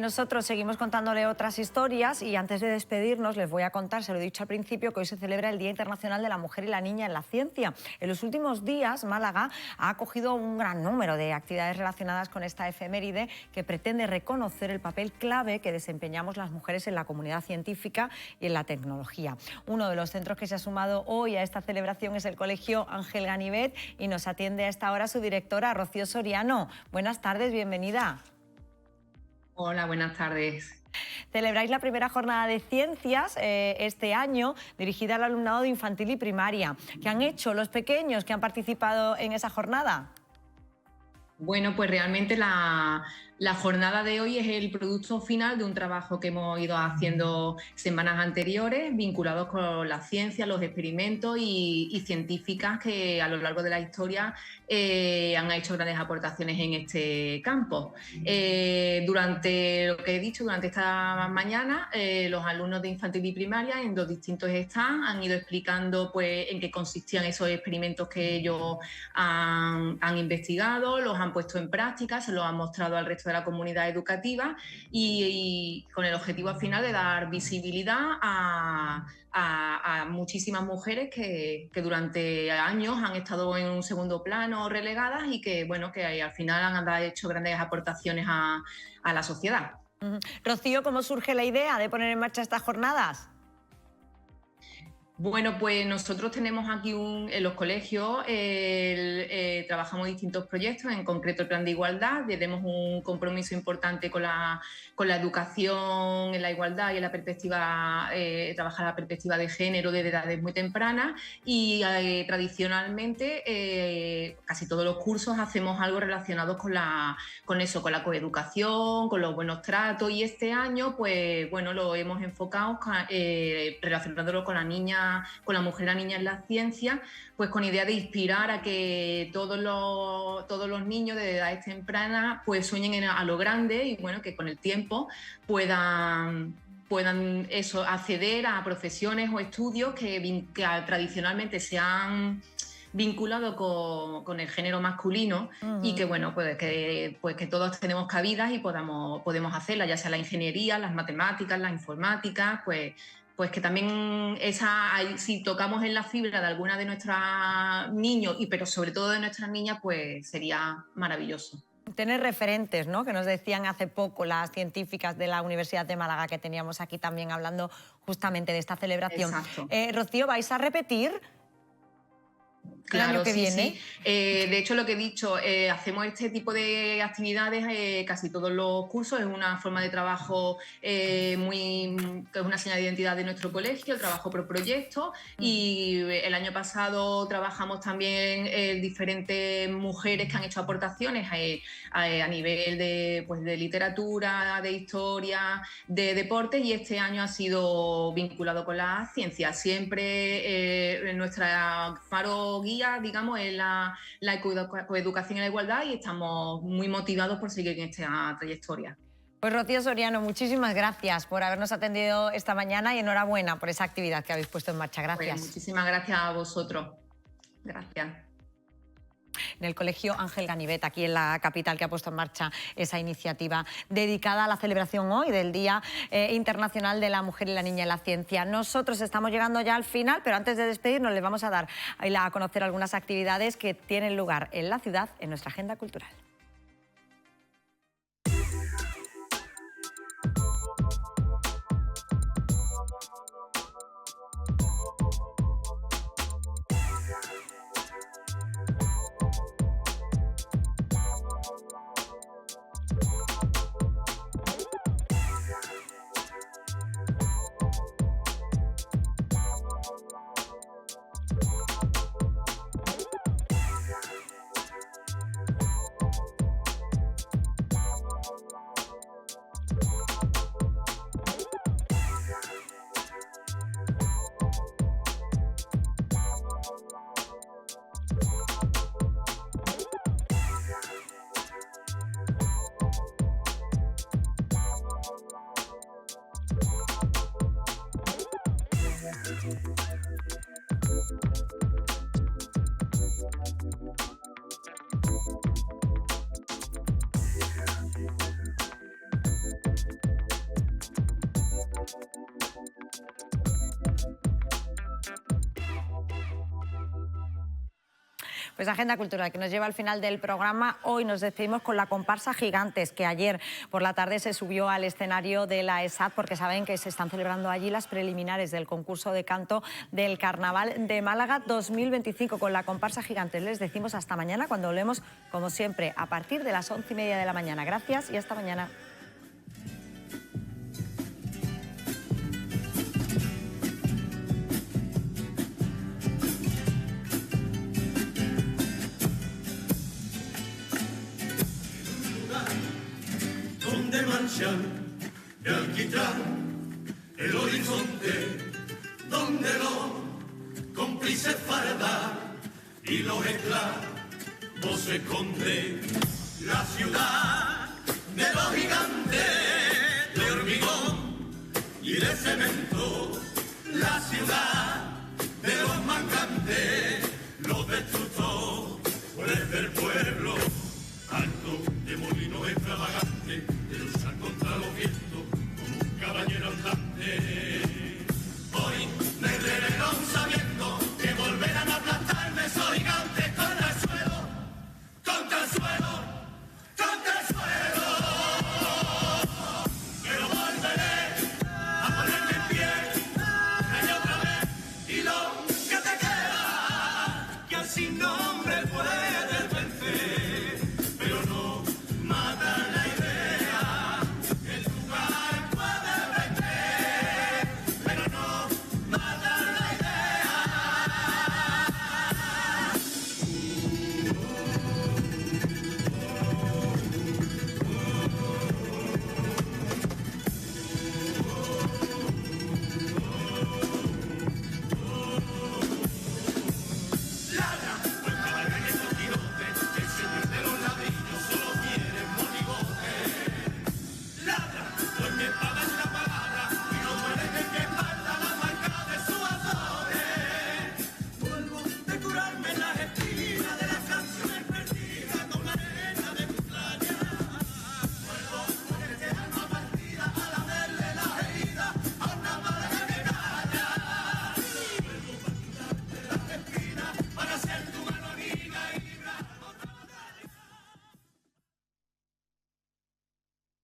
Nosotros seguimos contándole otras historias y antes de despedirnos les voy a contar, se lo he dicho al principio, que hoy se celebra el Día Internacional de la Mujer y la Niña en la Ciencia. En los últimos días, Málaga ha acogido un gran número de actividades relacionadas con esta efeméride que pretende reconocer el papel clave que desempeñamos las mujeres en la comunidad científica y en la tecnología. Uno de los centros que se ha sumado hoy a esta celebración es el Colegio Ángel Ganivet y nos atiende a esta hora su directora, Rocío Soriano. Buenas tardes, bienvenida. Hola, buenas tardes. celebráis la primera jornada de ciencias este año, dirigida al alumnado de infantil y primaria. ¿Qué han hecho los pequeños que han participado en esa jornada? Bueno, pues realmente la jornada de hoy es el producto final de un trabajo que hemos ido haciendo semanas anteriores, vinculados con la ciencia, los experimentos y científicas que a lo largo de la historia han hecho grandes aportaciones en este campo. Durante lo que he dicho, durante esta mañana, los alumnos de infantil y primaria en los distintos stands han ido explicando pues, en qué consistían esos experimentos que ellos han investigado, los han puesto en práctica, se los han mostrado al resto de la comunidad educativa y con el objetivo al final de dar visibilidad a muchísimas mujeres que durante años han estado en un segundo plano relegadas y que, bueno, que al final han hecho grandes aportaciones a la sociedad. Rocío, ¿cómo surge la idea de poner en marcha estas jornadas? Bueno, pues nosotros tenemos aquí en los colegios, trabajamos distintos proyectos, en concreto el Plan de Igualdad, tenemos un compromiso importante con la educación en la igualdad y en la perspectiva, trabajar la perspectiva de género desde edades muy tempranas y tradicionalmente casi todos los cursos hacemos algo relacionado con eso, con la coeducación, con los buenos tratos y este año pues bueno, lo hemos enfocado relacionándolo con la niña, con la mujer, la niña en la ciencia, pues con idea de inspirar a que todos los niños de edades tempranas pues sueñen a lo grande y bueno, que con el tiempo puedan acceder a profesiones o estudios que tradicionalmente se han vinculado con el género masculino y que bueno, pues que todos tenemos cabidas y podemos hacerlas, ya sea la ingeniería, las matemáticas, la informática, pues que también si tocamos en la fibra de alguna de nuestros niños, pero sobre todo de nuestras niñas, pues sería maravilloso. Tener referentes, ¿no? Que nos decían hace poco las científicas de la Universidad de Málaga, que teníamos aquí también hablando justamente de esta celebración. Exacto. Rocío, ¿vais a repetir? Claro, el año que viene. Sí. De hecho, lo que he dicho, hacemos este tipo de actividades casi todos los cursos, es una forma de trabajo que es una señal de identidad de nuestro colegio, el trabajo por proyecto, y el año pasado trabajamos también diferentes mujeres que han hecho aportaciones a nivel de literatura, de historia, de deportes, y este año ha sido vinculado con la ciencia. Siempre nuestra faro guía, digamos, es la coeducación y la igualdad y estamos muy motivados por seguir en esta trayectoria. Pues Rocío Soriano, muchísimas gracias por habernos atendido esta mañana y enhorabuena por esa actividad que habéis puesto en marcha. Gracias. Pues muchísimas gracias a vosotros. Gracias. En el Colegio Ángel Ganivet, aquí en la capital, que ha puesto en marcha esa iniciativa dedicada a la celebración hoy del Día Internacional de la Mujer y la Niña en la Ciencia. Nosotros estamos llegando ya al final, pero antes de despedirnos les vamos a dar a conocer algunas actividades que tienen lugar en la ciudad en nuestra agenda cultural. Pues agenda cultural que nos lleva al final del programa. Hoy nos despedimos con la comparsa Gigantes, que ayer por la tarde se subió al escenario de la ESAT, porque saben que se están celebrando allí las preliminares del concurso de canto del Carnaval de Málaga 2025. Con la comparsa Gigantes les decimos hasta mañana, cuando volvemos, como siempre, a partir de las 11:30 de la mañana. Gracias y hasta mañana. marcial de alquitrán, el horizonte donde los cómplices fardan y los esclavos se esconden, la ciudad de los gigantes.